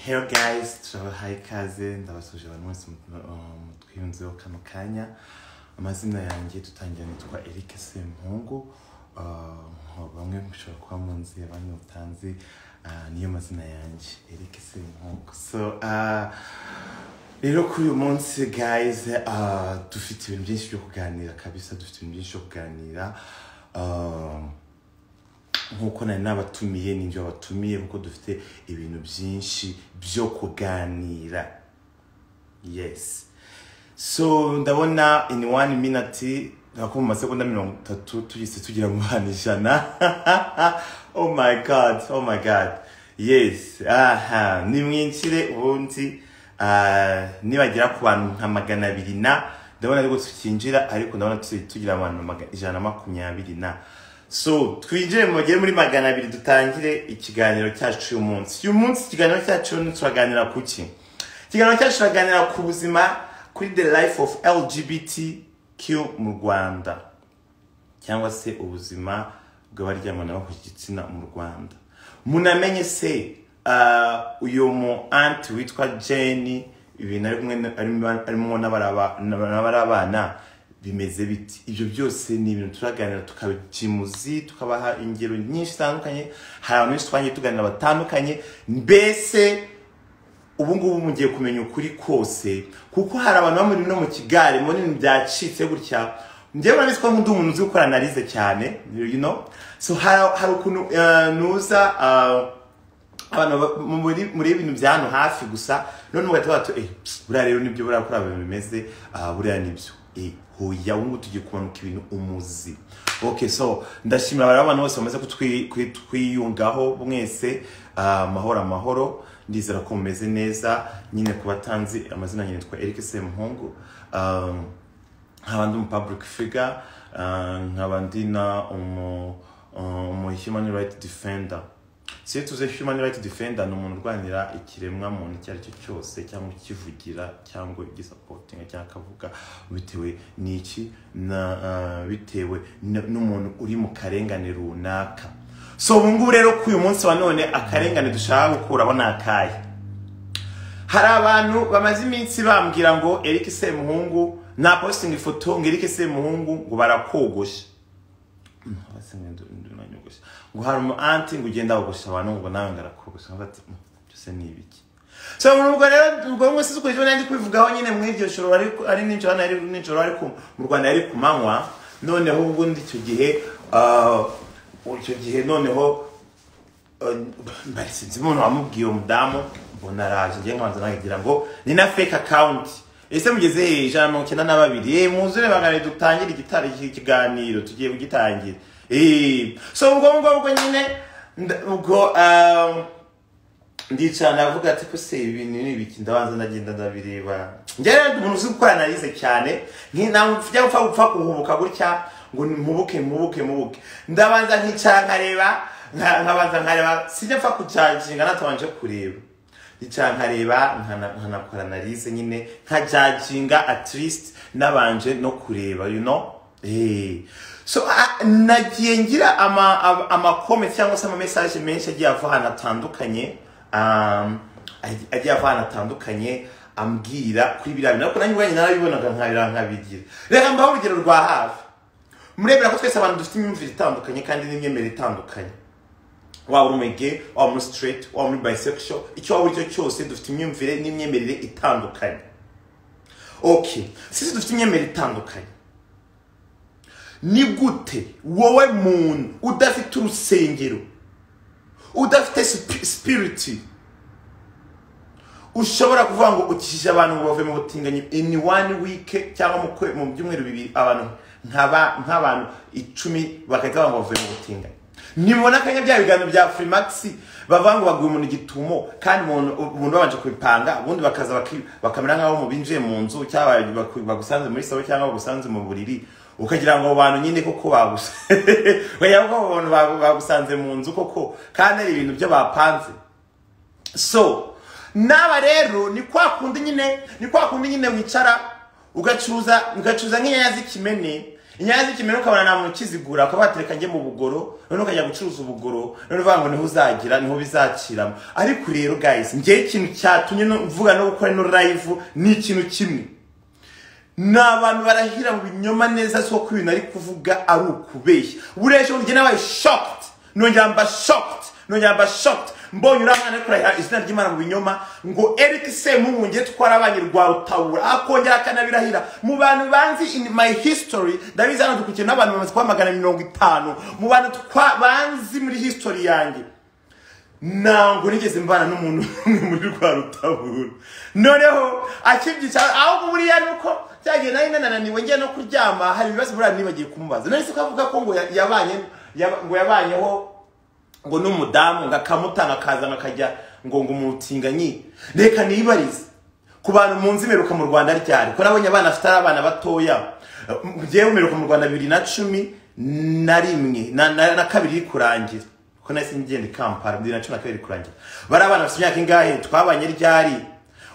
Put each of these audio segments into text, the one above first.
Hello guys, turabahaye ikaze ndabasuje abantu mwese twiyunzeho kano kanya. Amazina yanjye tutangira nitwa Eric Semuhungu. Bamwe mushobora kuba munzi abandi mutanzi, niyo mazina yanjye Eric Semuhungu. So rero kuri uyu munsi guys, dufite ibintu byinshi byo kuganira kabisa, dufite ibintu byinshi byo kuganira. Nkuko nari nabatumiye ninjye wabatumiye kuko dufite ibintu byinshi byo kuganira. Yes. So ndabona in 1 minute ngako mu masegonda 30 tugise tugira mu hanijana. Oh my god. Yes. Ni mwinshire ubundi nibagira ku bantu nka 200 na ndabona ariko tukinjira, ariko ndabona tugira abantu 120 na. So twinjire mu gihe muri 200 dutangire ikiganiro cyacu uyu munsi. Uyu munsi ikiganiro cyacu turaganira kuki? Ikiganiro cyacu turaganira ku buzima, kuri the life of LGBTQ mu Rwanda, cyangwa se ubuzima bw'abaryamana bo ku gitsina mu Rwanda. Munamenye se uyu mu aunt witwa Jane, ibintu arimo n'abarabana bimeze biti. Ibyo byose ni ibintu turaganira, tukabimuzi, tukabaha ingero nyinshi zitandukanye. Hari abantu benshi twangiye tuganira batandukanye. Mbese ubu ngubu mugiye kumenya ukuri kose, kuko hari abantu bamuri no mu kigare mu bintu byacitse gutya. Njyewe nabizi ko ndi umuntu uzi gukora analize cyane, you know. So hari ukuntu nuza abantu muri ibintu byano hafi gusa, none mugahita bato buriya rero nibyo buriya kuri abantu bimeze, buriya nibyo hoya ungu tugiye kumanuka ibintu umuzi. Okay, so ndashimira abantu bose bamaze twiyungaho mwese. Mahoro ndizera ko mumeze neza. Nyine kubatanzi amazina nyine twa Eric Semuhungu, nk'abandi mu public figure, nk'abandi na human right defender. Si tuze human right defender no umuntu urwanira ikiremwa muntu cyari cyo cyose, cyangwa kivugira cyangwa igisupporting cyangwa kavuga bitewe n'iki na bitewe n'umuntu uri mu karengane runaka. So ubungu rero ku uyu munsi wa none akarengane dushaka gukuraho nakaye. Hari abantu bamaze iminsi bambwira ngo Eric Semuhungu na posting ifoto ngo Eric Semuhungu ngo barakogosha. Ngo hari mu anti ngo ugenda wogosha abantu ngo nawe ngarakogosha ngati cyose ni ibiki. So ubwo rero ubwo mwese uko ijana ndi kwivugaho nyine mw'iryo shoro ari n'injoro ariko mu Rwanda yari kumanywa. Noneho ubwo ndi cyo gihe noneho mbarisinzi umuntu wamubwiye umudamu mbona araje ngiye nkanza nagira ngo ni na fake account. Ese mugeze 192 muzure bagane dutangira igitari ikiganiro tugiye kugitangira. So ubwo nyine ubwo ndicana avuga ati ko se ibintu n'ibiki ndabanza ndagenda ndabireba. Njye umuntu uzi gukora analize cyane nk'inamufya gupfa kuhubuka gutya ngo mubuke ndabanza nkabanza nkareba sinjya mfa kujaginga natabanje kureba. Nkareba nkanakora analize nyine nkajaginga at least nabanje no kureba, you know. So nagiye ngira ama comment cyangwa se ama message menshi agiye avana atandukanye ambwira kuri biriya bintu, ariko nanjye ubwanjye narabibonaga nkabigira. Reka mbaho urugero rwa hafi. Murebera ko twese abantu dufite imyumvire itandukanye kandi n'imyemerere itandukanye. Waba uri gay, waba uri straight, waba uri bisexual, icyo waba uri cyo cyose dufite imyumvire n'imyemerere itandukanye. Okay, sisi dufite imyemerere itandukanye. Ni gute wowe muntu udafite urusengero, udafite spirit, ushobora kuvuga ngo ukishije abantu bave mu butinganyi in 1 week cyangwa mu byumweru bibiri abantu nk'abantu 10 bakahita banga bave mu butinganyi? Nibona kanya bya biganiro bya Freemax bavanga baguye umuntu gitumo, kandi umuntu babanje kubipanga, ubundi bakaza bakamera nkaho mu binjiye mu nzu cyangwa bagusanze muri sawo cyangwa bagusanze mu buriri, ukagira ngo abantu nyine koko bagusa bayabwo abantu bagusanze mu nzu koko kandi ari ibintu byo bapanze. So naba rero ni kwa kundi nyine wicara ugacuza nk'inyanya z'ikimene, inyanya z'ikimene ukabona nta muntu ukizigura akaba batereka njye mu bugoro none ukajya gucuruza ubugoro none uvuga ngo niho uzagira niho bizakiramo ariko rero guys njye ikintu cyatumye no mvuga no gukora no live ni ikintu kimwe n'abantu barahira mu binyoma neza so ko ibintu ari kuvuga ari ukubeshya buresho njye nabaye shocked nongera mba shocked mbonye uramwana kurahira izina ry'Imana mu binyoma ngo Eric SEMUHUNGU nge twarabanye rwa Rutabura akongera akanabirahira mu bantu banzi in my history ndabizana dukukiye n'abantu bamaze kwa 150 mu bantu banzi muri history yanjye nango nigeze mbana n'umuntu muri rwa Rutabura noneho akibyica aho muri ya nuko cyagiye nananiwe ngiye no kuryama hari ibibazo bura nibagiye kumubaza none se kavuga ko ngo yabanyeho ngo n'umudamu ngakamutanga kaza nakajya ngo umutinganyi reka nibarize ku bantu munzi meruka mu Rwanda ryari ko nabonye abana afite abana batoya ngiye meruka mu Rwanda 2011 na kabiri kurangira ko nasi ngende Kampala 2012 kurangira bari abana bafite imyaka ingahe twabanye ryari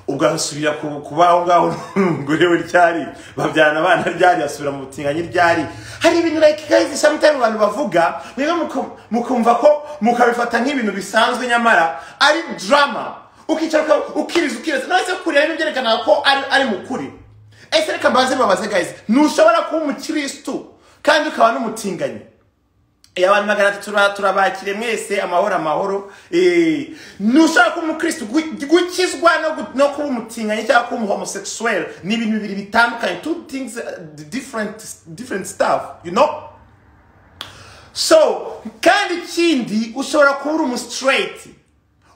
ugasubira kubaho ngaho ngure we ryari babyana abana ryari asubira mu butinganyi ryari hari ibintu like guys sometimes abantu bavuga mwe mukumva ko mukabifata nk'ibintu bisanzwe nyamara ari drama ukicara ukiriza nase kurira ibintu byerekana ko ari mukuri ese reka mbaze babaze guys nushobora kuba umukristo kandi ukaba n'umutinganyi abantu magana turabakire mwese amahoro nushaka kuba umukristo gukizwa no kuba umutinganyi cyangwa kuba homosexual ni ibintu bibiri bitandukanye two things different stuff you know so kandi ikindi ushobora kuba uri straight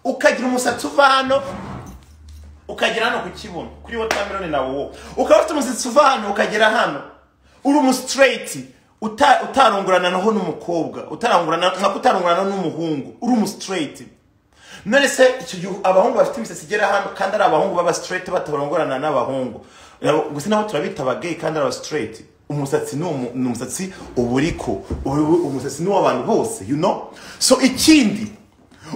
ukagira umusatsi uva hano ukagera hano ku kibuno kuri watermelon na wowe ukaba ufite umusatsi uva hano ukagera hano uri straight utarongorana naho n'umukobwa utarongorana n'umuhungu uri straight none se icyo abahungu bafite imisatsi igera hano kandi ari abahungu baba straight batarongorana n'abahungu gusa nabo turabita abagay kandi ari straight umusatsi n'umusatsi uburiko umusatsi ni w'abantu bose you know so ikindi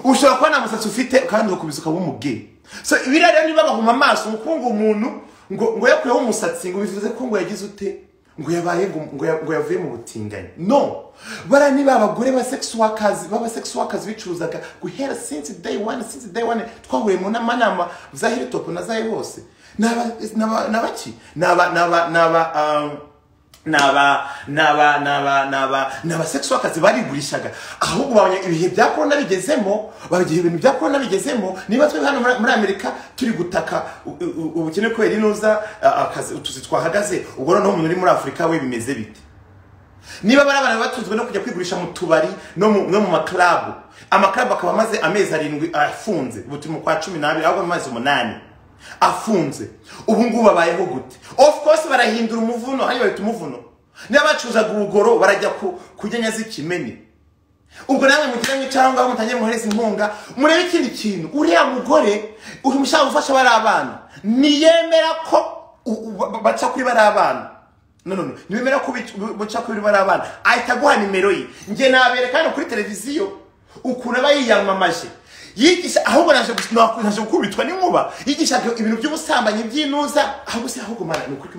ushobora kuba nta musatsi ufite kandi ukubisuka w'umugay so ibira rero niba bahuma amaso ukunga umuntu ngo yakuyeho umusatsi ngo bivuze ko ngo yagize ute ngo yabaye ngo yavuye mu butinganyi no bara niba abagore ba sex workers bicuzaga guhera since day one twahuriye mu namanama za Hilltop na za hose nabaki naba sex workers barigurishaga ahubwo babonye ibihe bya corona bigezemo bagiye ibintu bya corona bigezemo niba twe hano muri Amerika turi gutaka ubukene kwera inoza akazi utuzi twahagaze ubwo no umuntu uri muri Afrika we bimeze bite niba barabana batuzwe no kujya kwigurisha mu tubari no mu maklabu amaklabu akaba maze amezi 7 afunze ubuti mu kwa 12 ahubwo maze 8 afunze ubu ngubu babayeho gute of course barahindura umuvuno hanyuma bita umuvuno n'abacuzaga ubugoro barajya kujya z'ikimene ubwo namwe mugiranye cyangwa mutangiye muhereza inkunga murebe ikindi kintu uriya mugore umushaka gufasha bari abana niyemera ko baca kuri bari abana no niyemera ko baca kuri bari abana ahita guha nimero ye nge naberekana kuri televiziyo ukuna bayiyamamaje yigisha ahubwo naje gukubitwa n'inkuba yigisha ibintu by'ubusambanyi by'inuza ahubwo Mana ni ukuri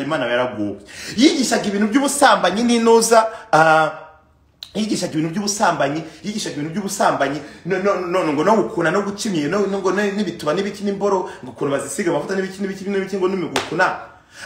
Imana yaraguye yigisha ibintu by'ubusambanyi n'inuza yigisha ibintu by'ubusambanyi ngo no gukuna no gucimye ngo n'ibituba n'ibiki n'imboro ngo ukuntu bazisiga amavuta n'ibiki ngo n'imigukuna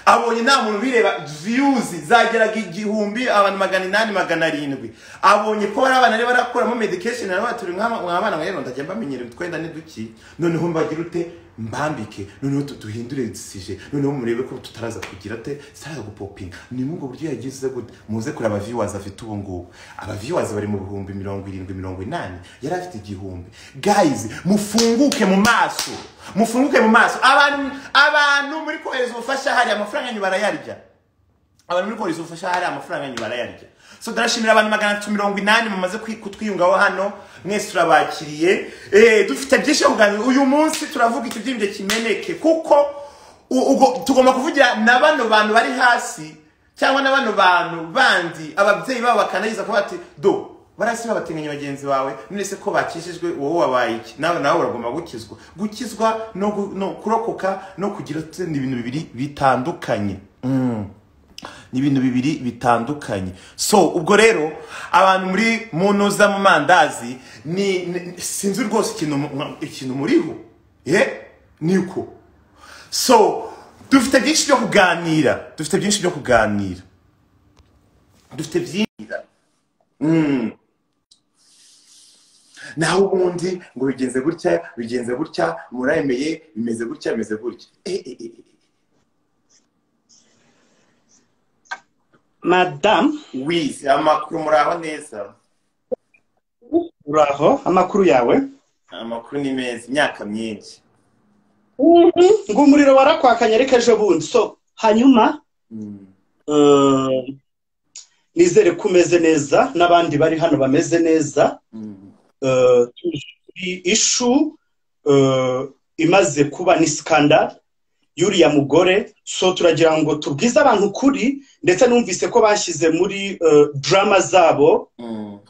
abonye nta muntu bireba views zageraga 1000 abantu 800 700 abonye ko bari abana rero barakuramo medication na baturi nk'abana ngero ndagenda bamenyere twenda niduki noneho mbagira ute mbambike noneho duhindure disije noneho murebe ko tutaraza kugira te sitaraza gupopinga ni mugo buryo yagize gute muze kuri aba viewers afite ubu ngubu aba viewers bari mu 70-80 yari afite 1000 guys mufunguke mu maso abantu muri kohereza ubufasha hari amafaranga yanyu barayarya abantu muri kohereza ubufasha hari amafaranga yanyu barayarya so darashimira abantu 180 mumaze kutwiyungaho hano mwese turabakiriye dufite byinshi kuganira uyu munsi turavuga iki byimbe kimeneke kuko tugomba kuvugira na bano bantu bari hasi cyangwa na bano bantu bandi ababyeyi babo bakanayiza ko bati do barasi babatinganya bagenzi bawe none se ko bakishijwe wowe wabaye iki nawe uragomba gukizwa no kurokoka no kugira ibintu bibiri bitandukanye ni ibintu bibiri bitandukanye. So ubwo rero abantu muri munoza mu mandazi ni sinzi rwose ikintu muriho niko. So dufite byinshi byo kuganira, dufite byinshi naho ubundi ngo bigenze gutya murayemeye bimeze gutya. Madame, oui, amakuru muraho neza. Uraho, amakuru yawe? Amakuru ni meza, imyaka myinshi. Ngo umuriro warakwakanye ariko ejo bundi. So, hanyuma nizere kumeze neza n'abandi bari hano bameze neza. Ishu imaze kuba ni scandal yuriya mugore. So turagira ngo tubwize abantu kuri, ndetse numvise ko bashyize muri drama zabo,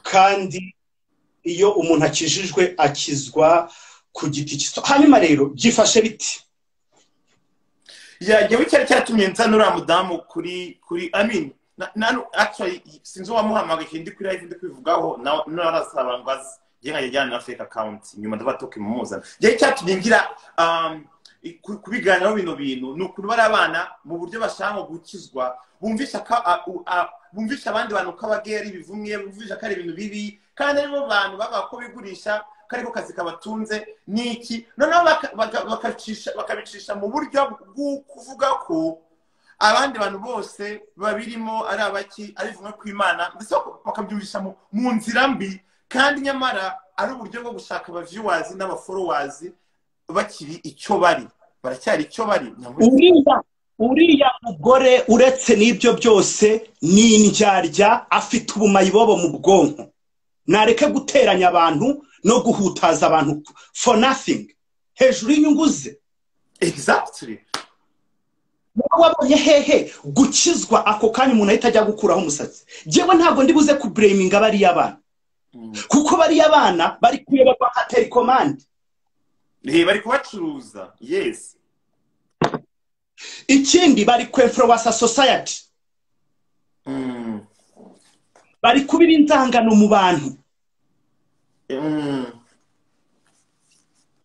kandi iyo umuntu akijijwe akizwa ku giti cye. Hanyuma rero byifashe biti yagiye wicyari cyatumye nzanura mudamu kuri actually sinzi wamuhamagaye ikindi kuri live ndi kwivugaho narasaba ngo yajyana na fake account nyuma ndabatoke mu muzana. Gihe cyatumye ngira kubiganiraho bino bintu n'ukuri bari abana mu buryo bashaka gukizwa, bumvisha abandi bantu ko abageye ari bivumye, bumvisha ko ari ibintu bibi, kandi aribo bantu baba ko bigurisha kariko kazi kabatunze niki, noneho bakabicisha mu buryo bwo kuvuga ko abandi bantu bose babirimo ari abaki ari vumwe kw'Imana, ndetse bakabyumvisha mu nzira mbi, kandi nyamara ari uburyo bwo gushaka aba viewers n'aba followers bakiri icyo bari, baracyari icyo bari. Uriya mugore uretse n'ibyo byose ni indyarya, afite ubumayibobo mu bwonko. Nareke guteranya abantu no guhutaza abantu for nothing, hejuru y'inyungu ze. Exactly. Wabonye hehe gukizwa ako kanya umuntu ahita ajya gukuraho umusatsi? Jewe ntabwo ndi buze ku blaminga bari abana, kuko bari abana bari kuyeba kwa telecommand, bari kubacuruza. Yes. Ikindi bari kwefroasa society, bari kubira inzangano mu bantu.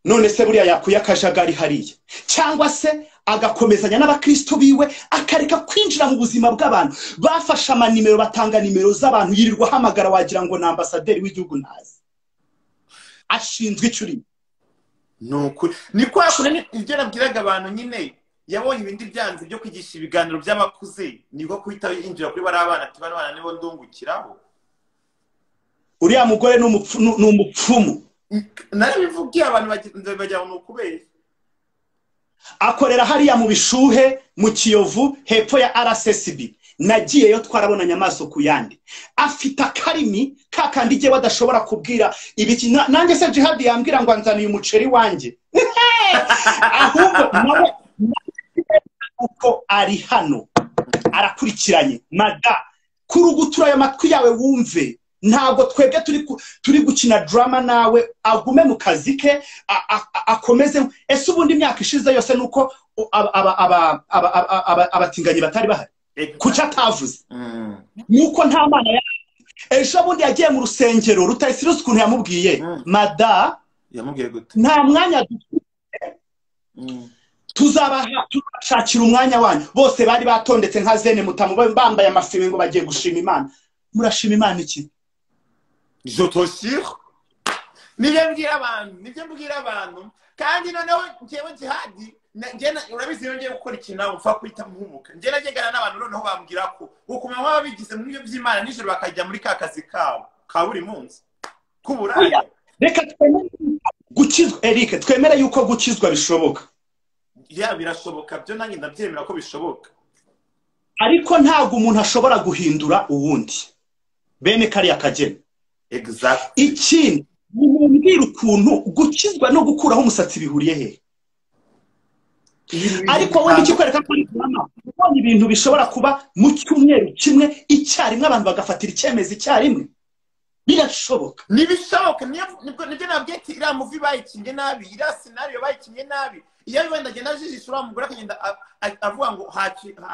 None se buriya yakuye akajagari hariya, cyangwa se agakomezanya n'abakristo biwe akareka kwinjira mu buzima bw'abantu? Bafashe amanimero, batanga nimero z'abantu, yirirwa hamagara wagira ngo ni ambasaderi w'igihugu ntazi. Ashinzwe icuri nukuri niko yakune ibyo nabwiraga abantu nyine. Yabonye ibindi byanze byo kwigisha ibiganiro by'amakuze, niko kuhita yinjira kuri bari abana ati bana bana nibo ndungukiraho. Uriya mugore n'umupfumu. Narabivugiye abantu bajya no kubeshya. Akorera hariya mu Bishuhe mu Kiyovu hepfo ya RSSB. Nagiyeyo twarabonanye amaso ku yandi. Afite akarimi kakandi je badashobora kubwira ibiki. Nanjye se Jihadi yambwira ngo anzaniye umuceri wanje. Ahubwo nawe uko ari hano arakurikiranye. Mada kurugutura ayo matwi yawe wumve. Ntabwo twebwe turi gukina drama nawe, agume mu kazi ke akomeze. Ese ubundi imyaka ishize yose nuko abatinganyi batari bahari? Kuki atavuze? Nuko nta mana ya ejo bundi yagiye mu rusengero Rutayisire ukuntu yamubwiye. Mada yamubwiye gute? Nta mwanya dufite, tuzashakira umwanya wanyu. Bose bari batondetse nka zene mutamu bambaye amafime ngo bagiye gushima Imana. Murashima Imana iki? Jotosir nibyo mbwira abantu, kandi noneho ngewe Jihadi ngena urabizi yongeye gukora ikintu mfa kwita muhumuka. Ngena nagegana n'abantu noneho bambwira ko ukuma baba bigize muri byo by'Imana nijoro bakajya muri kazi kawo ka buri munsi kuburaya. Reka gukizwa Eric, twemera yuko gukizwa bishoboka. Ya birashoboka, byo nanjye ndabyemera ko bishoboka, ariko ntabwo umuntu ashobora guhindura uwundi bene kariya kageni. Exactly. Ikindi mumbwira ukuntu gukizwa no gukuraho umusatsi bihuriye he? Ariko wowe ikikwereka ko ari drama, ubonye ibintu bishobora kuba mu cyumweru kimwe icyarimwe abantu bagafatira icyemezo icyarimwe. birashoboka nibishoboka nibyo nabwiye ati iriya muvi bayikinye nabi iriya scenario bayikinye nabi iyo wenda agenda ajijisha uriya mugore akagenda avuga ngo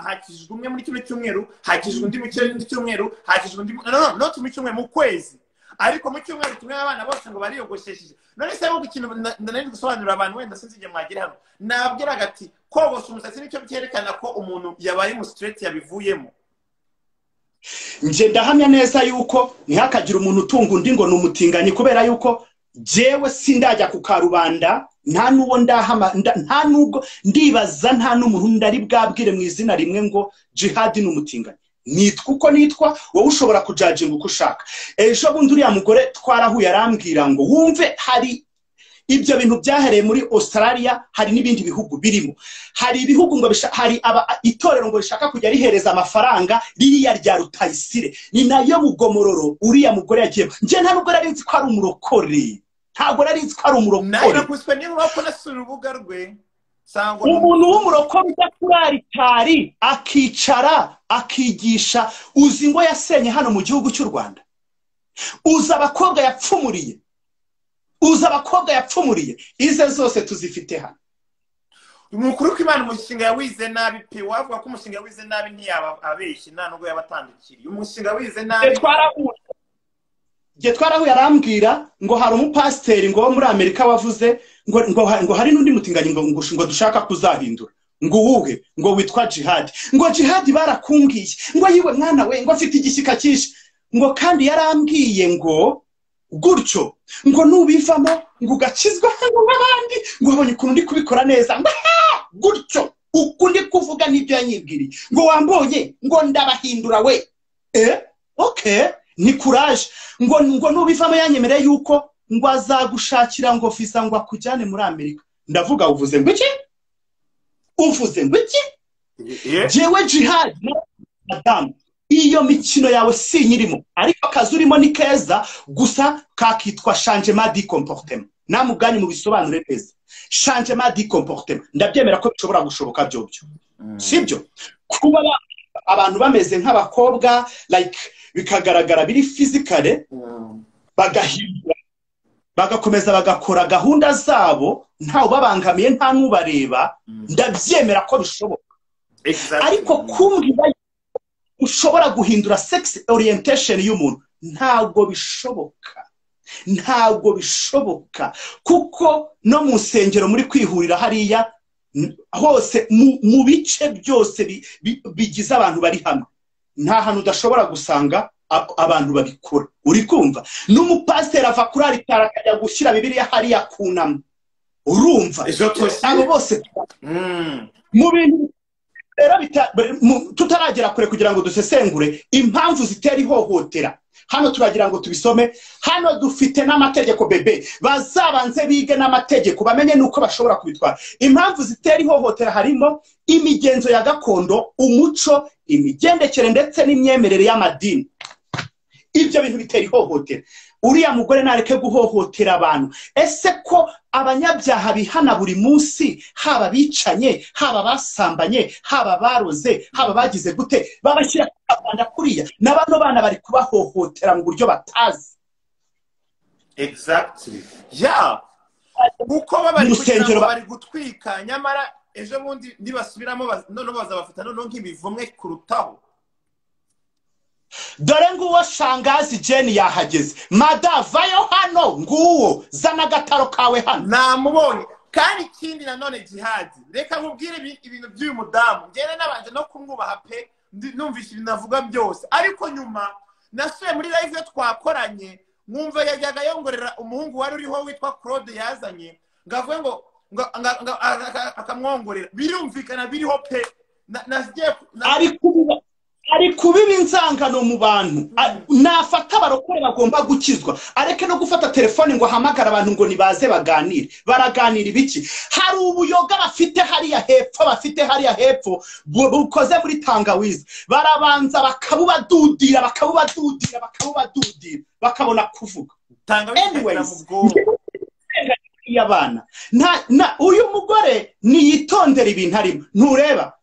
hakijijwe umwe muri kino cyumweru hakijijwe undi mu kindi cyumweru hakijijwe undi no mu cyumweru mu kwezi ariko mu cyumweru tumwe abana bose ngo bariyogoshesheje none se ahubwo ikintu ndananiwe gusobanurira abantu wenda sinzi igihe mwagera hano nabwiraga ati kogosha umusatsi nicyo byerekana ko umuntu yabaye mu straight yabivuyemo nje ndahamya neza yuko ntihakagira umuntu utunga undi ngo numutinganye kubera yuko jewe sindajya ku karubanda nta nuwo ndahama nta nubwo ndibaza nta n'umuntu ndari bwabwire mu izina rimwe ngo jihadi n'umutinganye nitwa uko nitwa wowe ushobora kujajinga uko ushaka ejo bundi uriya mugore twarahuye arambwira ngo wumve hari ibyo bintu byahereye muri Australia hari n'ibindi bihugu birimo hari ibihugu ngo hari itorero ngo rishaka kujya rihereza amafaranga ririya rya Rutayisire ni nayo mugomororo uriya mugore yagiye nje nta nubwo nari nzi ko ari umurokore ntabwo nari nzi ko ari umurokore nayo kuswe ni nk'uko nasura urubuga rwe sangwa umuntu w'umurokore ujya kuri aritari akicara akigisha uzi ngo yasenye hano mu gihugu cy'u Rwanda uza abakobwa yapfumuriye ize zose tuzifite hano umukuru w'Imana umushinga yawize nabi pe wavuga ko umushinga yawize nabi ntiyaba abeshye nta nubwo yabatandukiriye umushinga wize nabi twarahuye arambwira ngo hari umupasiteri ngo wo muri Amerika wavuze ngo hari n'undi mutinganyi ngo dushaka kuzahindura ngo uwuhe ngo witwa Jihadi ngo Jihadi barakumbwiye ngo yiwe mwana we ngo afite igishyika cyinshi ngo kandi yarambwiye ngo gutyo ngo nubivamo ngo ugakizwa ngo n'abandi ngo abonye ukuntu ndi kubikora neza ngo gutyo ukundi kuvuga n'ibyo yanyibwiriye ngo wambonye ngo ndabahindura we okay ni courage ngo nubivamo yanyemereye yuko ngo azagushakira ngo visa ngo akujyane muri Amerika ndavuga uvuze ngo iki jewe Jihad madam iyo mikino yawe sinyirimo ariko akazi urimo ni keza gusa kakitwa changement de comportement namuganye mu bisobanure neza changement de comportement ndabyemera ko bishobora gushoboka byo sibyo kuba abantu bameze nk'abakobwa like bikagaragara biri physically bagahindura bagakomeza bagakora gahunda zabo ntawo babangamiye nta nubareba ndabyemera ko bishoboka ariko kumbwira ushobora guhindura sex orientation y'umuntu ntabwo bishoboka kuko no mu nsengero muri kwihurira hariya hose mu bice byose bigize abantu bari hamwe nta hantu udashobora gusanga abantu babikora uri kumva n'umupasiteri ava kuri aritari akajya gushyira bibiliya hariya kunama urumva abo bose mu bintu tutaragera kure kugira ngo dusesengure impamvu zitera ihohotera hano turagira ngo tubisome hano dufite n'amategeko bebe bazabanze bige n'amategeko bamenye nuko bashobora kubitwara impamvu zitera ihohotera harimo imigenzo ya gakondo umuco imigendekere ndetse n'imyemerere y'amadini ibyo bintu bitera ihohotera uriya mugore nareke guhohotera abantu ese ko abanyabyaha bihana buri munsi haba bicanye haba basambanye haba baroze haba bagize gute babashyira abana kuriya n'abano bana bari kubahohotera mu buryo batazi exactly uko bari gutwika nyamara ejo bundi nibasubiramo none bazabafata none nk'ibivumwe kurutaho dore nguwo Shangazi Jane yahageze mada vayo hano nguwo zana gataro kawe hano namubonye kandi ikindi nanone Jihadi reka nkubwire ibintu by'uyu mudamu ngene nabanje no kumwubaha pe numvise ibintu avuga byose ariko nyuma nasuye muri live twakoranye mwumva yajyaga yongorera umuhungu wari uriho witwa Claude yazanye ngavuye ngo akamwongorera birumvikana biriho pe ari kubiba inzangano mu bantu nafata barokore bagomba gukizwa areke no gufata telefone ngo ahamagara abantu ngo nibaze baganire baraganira ibiki hari ubuyoga bafite hariya hepfo bukoze muri tangawizi barabanza bakabubadudira bakabona kuvuga y'abana uyu mugore niyitondera ibintu arimo ntureba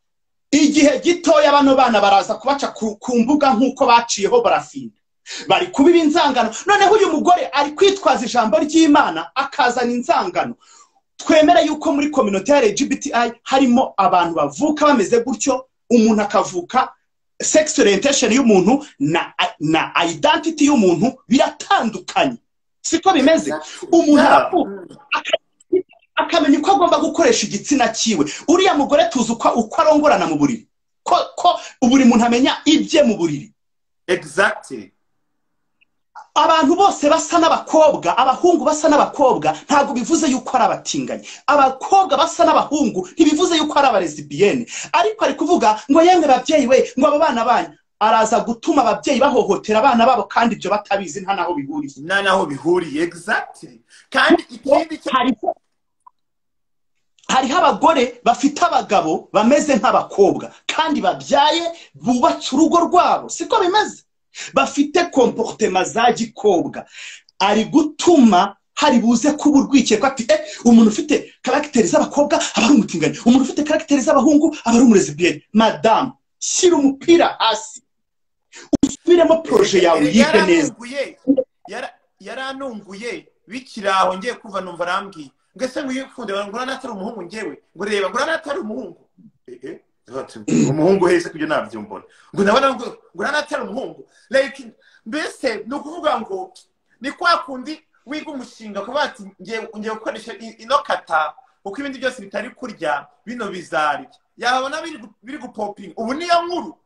igihe gitoya bano bana baraza kubaca ku mbuga nk'uko baciyeho barafinda bari kubiba inzangano. Noneho uyu mugore ari kwitwaza ijambo ry'Imana akazana inzangano. Twemera yuko muri community ya LGBTI harimo abantu bavuka bameze gutyo, umuntu akavuka sex orientation y'umuntu na identity y'umuntu biratandukanye. Siko bimeze. Umuntu akamenya uko agomba gukoresha igitsina kiwe. Uriya mugore tuzi uko arongorana mu buriri, ko buri muntu amenya ibye mu buriri. Exactly. Abantu bose basa n'abakobwa, abahungu basa n'abakobwa, ntago bivuze yuko ari abatinganye. Abakobwa basa n'abahungu ntibivuze yuko ari abalesbienne. Ariko ari kuvuga ngo yemwe babyeyi we, ngo aba bana banyu, araza gutuma ababyeyi bahohotera abana babo kandi ibyo batabizi nta naho bihuriye. Nta naho bihuriye. Exactly. Kandi ikindi hariho abagore bafite abagabo bameze nk'abakobwa kandi babyaye bubatse urugo rwabo. Siko bimeze. Bafite comportement za gikobwa. Ari gutuma hari buze kuba urwikekwa ati umuntu ufite character z'abakobwa aba ari umutinganye, umuntu ufite character z'abahungu aba ari umulesbienne. Madame, shyira umupira hasi usubiremo projet yawe yige neza. Yaranunguye bikiraho ngiye kuva numva arambwiye ngese ngo yifunde ngo natari umuhungu ngewe ngo reba ngo natari umuhungu. Umuhungu hese kujya nabyo mbona ngo nabona ngo natari umuhungu. Like mbese no kuvuga ngo ni kwa kundi wiga umushinga kuba ati ngiye gukoresha ino kata uko ibindi byose bitari kurya bino bizari yabona biri gupoping. Ubu niyo nkuru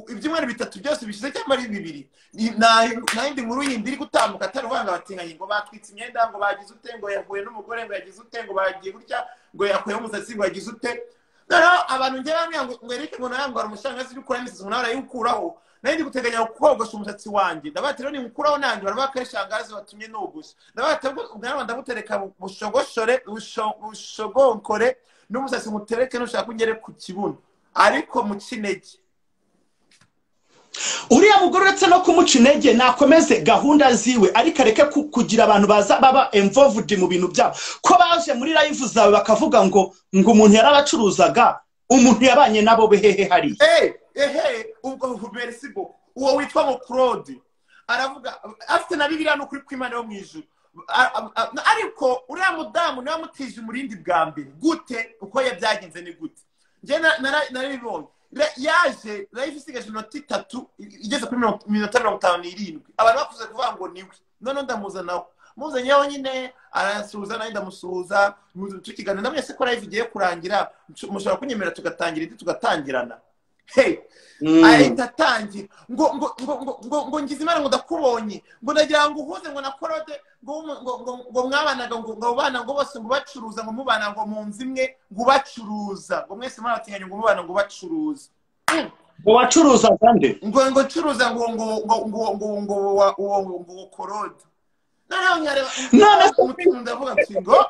ibyumweru bitatu byose bishize cyangwa ari bibiri na indi nkuru yindi iri gutambuka atari uvanga batinganye ngo batwitse imyenda ngo bagize ute ngo yahuye n'umugore ngo yagize ute ngo bagiye gutya ngo yakuyeho umusatsi ngo yagize ute. Noneho abantu ngiye bamwe ngo Eric ngo nayangora umushangazi uri gukora imisatsi nawe arayikuraho nandi guteganya kogosha umusatsi wanjye. Ndabati rero ni mukuraho nanjye barabaka shangazi watumye nogosha. Ndabati ubwo ndabutereka bushogoshore bushogonkore n'umusatsi mutereke nushaka kungere ku kibuno ariko mu kinege. Uriya mugore uretse no kumuca intege nakomeze gahunda ziwe ariko areke kugira abantu baza baba involved mu bintu byabo. Ko baje muri live zawe bakavuga ngo umuntu yarabacuruzaga, umuntu yabanye nabo behehe hari. Ubwo merci beaucoup. Uwo witwa mo Claude aravuga afite na Bibiliya no kuri kw'Imana yo mu ijuru. Ariko uriya mudamu niwe mutije umurindi bwa mbere gute uko yabyagenze ni gute. Nje naribonye yaje live isigaje minota 3 igeze kuri minota 57 abantu bakuze kuvuga ngo niwe none ndamuzanaho muzanyeho nyine arasuhuza nayo ndamusuhuza tukigana namwe se ko live igiye kurangira mushobora kunyemera tugatangirana. Ahita tangira ngo ngize Imana ngo ndakubonye ngo ndagira ngo uhuze ngo na Claude ngo mwabanaga ngo bana ngo bose ngo bacuruza ngo mubana ngo mu nzimwe ngo bacuruza ngo mwese mwabatinganye ngo mubana ngo bacuruza. Ngo wacuruza kandi ngo curuza ngo Claude. None umutima ndavuga ngo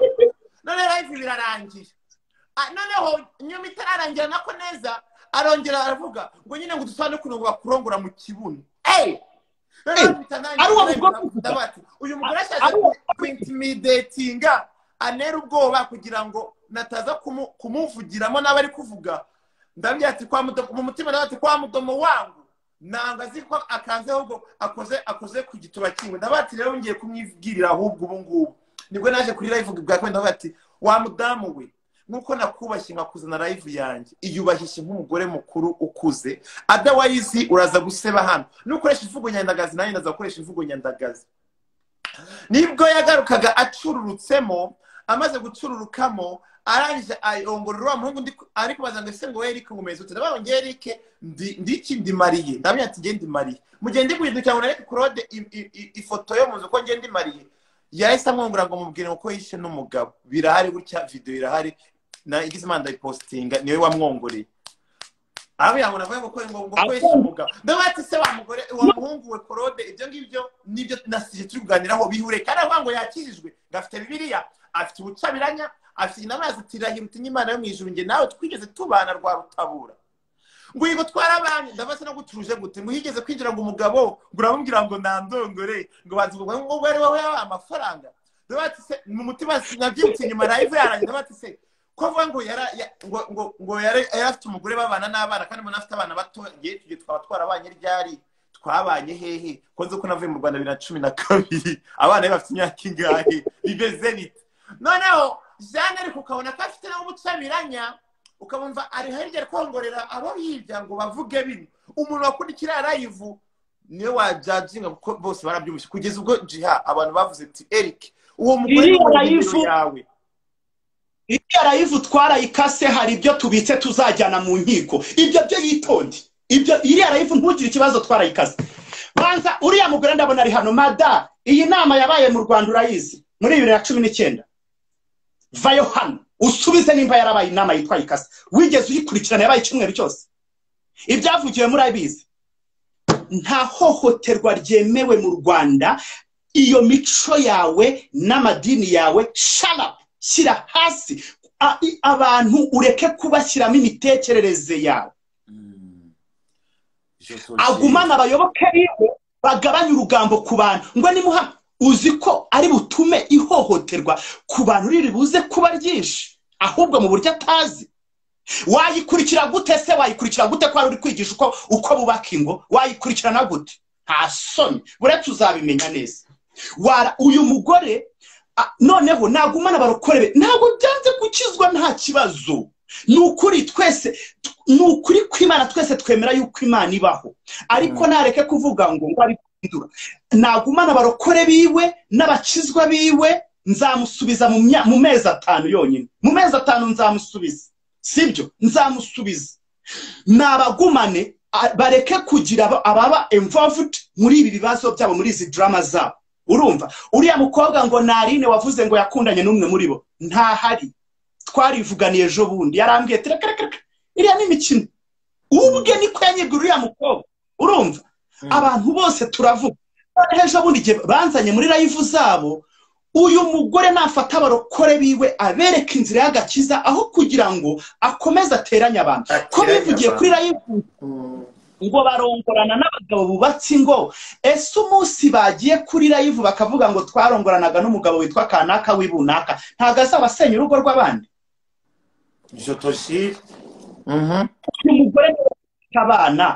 none live birarangiye. Noneho nyuma itararangira nako neza arongera aravuga ngo nyine ngo dusane kuno ngo bakurongora mu kibuno. Uyu mugore ashatse kwintimidatinga anera ubwoba kugira ngo nataza kumuvugiramo n'abari kuvuga. Ndabye ati mu mutima ndabati kwa mudomo wangu nangazi ko akanze ahubwo akoze ku gituba kimwe. Ndabati rero ngiye kumwibwirira ahubwo ubu ngubu nibwo naje kuri live bwa kwenda ndabati wa mudamu we nuko nakubashye nkakuzana live yanjye iyubahishe nk'umugore mukuru ukuze otherwise uraza guseba hano nukoresha imvugo nyandagazi nayo ndaza gukoresha imvugo nyandagazi. Nibwo yagarukaga acururutsemo amaze gucururukamo arangije ayongorera wa muhungu ariko bazanga se ngo Eric ngumeze ute. Ndabona nge Eric ndi Mariye ndamye ati nge ndi Mariye mugende guhinduka ngo Eric Claude ifoto yo muzo ko nge ndi Mariye yahise amwongora ngo mubwire ko yishe n'umugabo. Birahari gutya video irahari na igize Imana ndayipostinga niwe wamwongoreye. Yango navuye ngo kwesha umugabo. Ndabati se wa mugore wa muhungu we Claude ibyo ngibyo nibyo nasije turi kuganiraho bihure kandi avuga ngo yakijijwe gafite Bibiliya afite ubucabiranya afite inamazi tirahirutse n'Imana yo mu ijuru nge nawe twigeze tubana rwa rutabura. Ngo yigo twarabanye ndabase no guturuje gute ngo higeze kwinjira ngo umugabo nguramubwira ngo nandongore ngo bazivuga ngo bari wowe amafaranga. Ndabati se mu mutima sinabyutse nyuma live yarangiye. Ndabati se ko vuga ngo yari afite umugore babana n'abana kandi umuntu afite abana bato ngiye tujye twaba twarabanye ryari twabanye hehe ko nzi ko navuye mu Rwanda 2012 abana be bafite imyaka ingahe bimeze bite noneho Jane ariko ukabona ko afite n'ubucamiranya ukabumva ari hirya kwongorera abo hirya ngo bavuge bino umuntu wakurikira live niwe wajudginga kuko bose barabyumvise kugeza ubwo jiha abantu bavuze ati Eric uwo mugore n'umugabo yawe iriya live twarayikase hari ibyo tubitse tuzajyana mu nkiko ibyo byo yitonde ibyo iriya live ntugire ikibazo twarayikase banza uriya mugore ndabona ari hano mada iyi nama yabaye mu Rwanda urayizi muri 2019 vayo hano usubize nimba yarabaye inama yitwa ikase wigeze uyikurikirana yabaye icyumweru cyose ibyavugiwe muri abizi nta hohoterwa ryemewe mu Rwanda iyo mico yawe n'amadini yawe shala shyira hasi abantu ureke kubashyiramo imitekerereze yawe agumana abayoboke biwe bagabanya urugambo ku bantu ngo nimuha uzi ko ari butume ihohoterwa ku bantu riri buze kuba ryinshi ahubwo mu buryo atazi wayikurikira gute se wayikurikira gute ko ari kwigisha uko bubaka ingo wayikurikirana gute nta soni buretse uzabimenya neza uyu mugore noneho nagumana barokorebe ntabwo byanze gukizwa nta kibazo nukuri twese nukuri kw'Imana twese twemera yuko Imana ibaho ariko nareke kuvuga ngo ari kwindura nagumana barokore biwe n'abakizwa biwe nzamusubiza mu mezi 5 yonyine mu mezi 5 nzamusubiza sibyo nzamusubiza nabagumane bareke kugira ababa involved muri ibi bibazo byabo muri izi drama zabo urumva uriya mukobwa ngo Narine wavuze ngo yakundanye n'umwe muri bo ntahari twarivuganiye ejo bundi yarambwiye terekereka iriya n'imikino ubwe niko yanyibwira uriya mukobwa urumva abantu bose turavuga ejo bundi banzanye muri live zabo uyu mugore nafata barokore biwe abereka inzira y'agakiza aho kugira ngo akomeze ateranye abantu ko bivugiye kuri live ngo barongorana n'abagabo bubatse ingo ese umunsi bagiye kuri live bakavuga ngo twarongoranaga n'umugabo witwa kanaka wibunaka ntago azabasenya urugo rw'abandi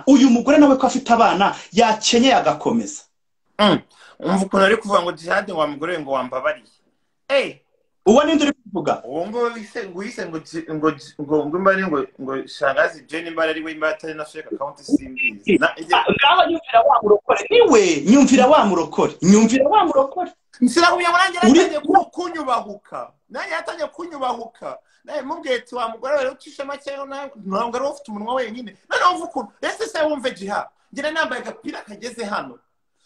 uyu mugore nawe ko afite abana yakenyeye agakomeza umva ukuntu ari kuvuga ngo jihad wa mugore ngo wambabariye uwo ninde uri kuvuga uwo ngo wise ngo mbari ngo Shangazi Jane Bari ari we imbatari na fake account simbizi ngaho nyumvira wa murokore niwe nyumvira wa murokore nsirahuye murangira kunyubahuka naye yatangiye kunyubahuka naye mubwiye ati wa mugore rero ucishe make ntabwo ari ufite umunwa wenyine noneho mvuga ukuntu ese se wumve jihad ngira nambaye agapira kageze hano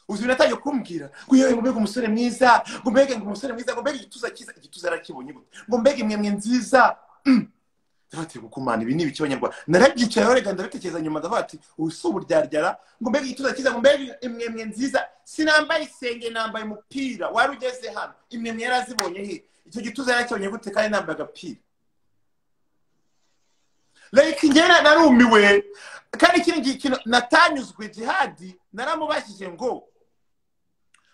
uzi natangiye kumbwira ngo yewe mbega umusore mwiza ngo mbega umusore mwiza ngo mbega igituza arakibonye gute ngo mbega imwe nziza ndafatiye gukumana ibi ni ibiki abanyarwanda narabyicaye rero ndabitekereza nyuma ndavuga ati usubu ryaryara ngo mbega igituza cyiza ngo mbega imwe nziza sinambaye isenge nambaye umupira wari ugeze hano imwe yarazibonye he icyo gituza yarakibonye gute kandi nambaye agapira like ngena narumiwe kandi kintu natanyuzwe jihad naramubashije ngo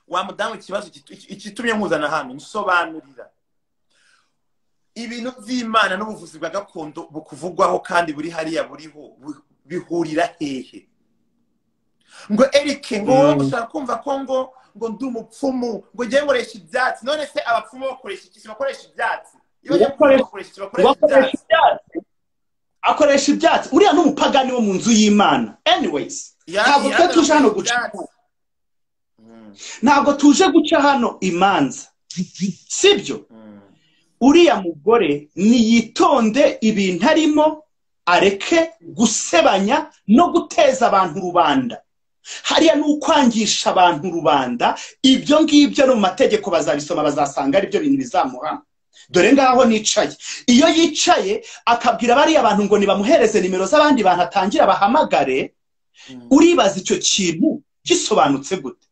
wa mudamu ikibazo ikitumye nkuzana hano nsobanurira ibintu by'Imana n'ubuvuzi bwa gakondo bukuvugwaho kandi buri hariya buriho bihurira hehe ngo Eric ngo gushaka kumva ko ngo ndumupfumu ngo ngiye nkoresha ibyatsi none se abapfumu bakoresha iki bakoresha ibyatsi iyo bakoresha ibyatsi akoresha ibyatsi uriya n'umupagani wo mu nzu y'Imana anyways ntabwo tuje hano guca ntabwo tuje guca hano imanza sibyo uriya mugore niyitonde ibintu arimo areke gusebanya no guteza abantu rubanda hariya n'ukwangisha abantu rubanda ibyo ngibyo no mu mategeko bazabisoma bazasanga ari byo bintu bizamuhana dore ngaho nicaye iyo yicaye akabwira bari abantu ngo nibamuhereze nimero z'abandi bantu atangira bahamagare uribaza icyo kintu gisobanutse gute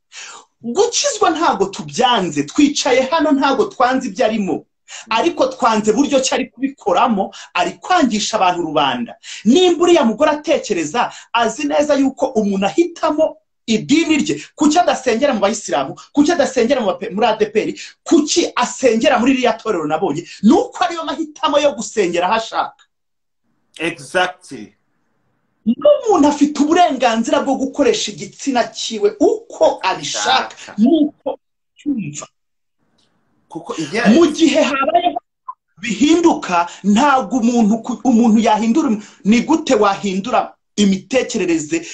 gukizwa ntago tubyanze twicaye hano ntago twanze ibyo arimo ariko twanze buryo cyari kubikoramo ari kwangisha abantu rubanda nimba uriya mugore atekereza azi neza yuko umuntu ahitamo idini rye kuki adasengera mu bayisilamu kuki adasengera muri ADPR kuki asengera muri iriya torero nabonye nuko ariyo mahitamo yo gusengera hashaka exactly n'umuntu afite uburenganzira bwo gukoresha igitsina kiwe uko abishaka nuko cyumva kuko mu gihe habaye bihinduka ntabwo umuntu yahindura ni gute wahindura imitekerereze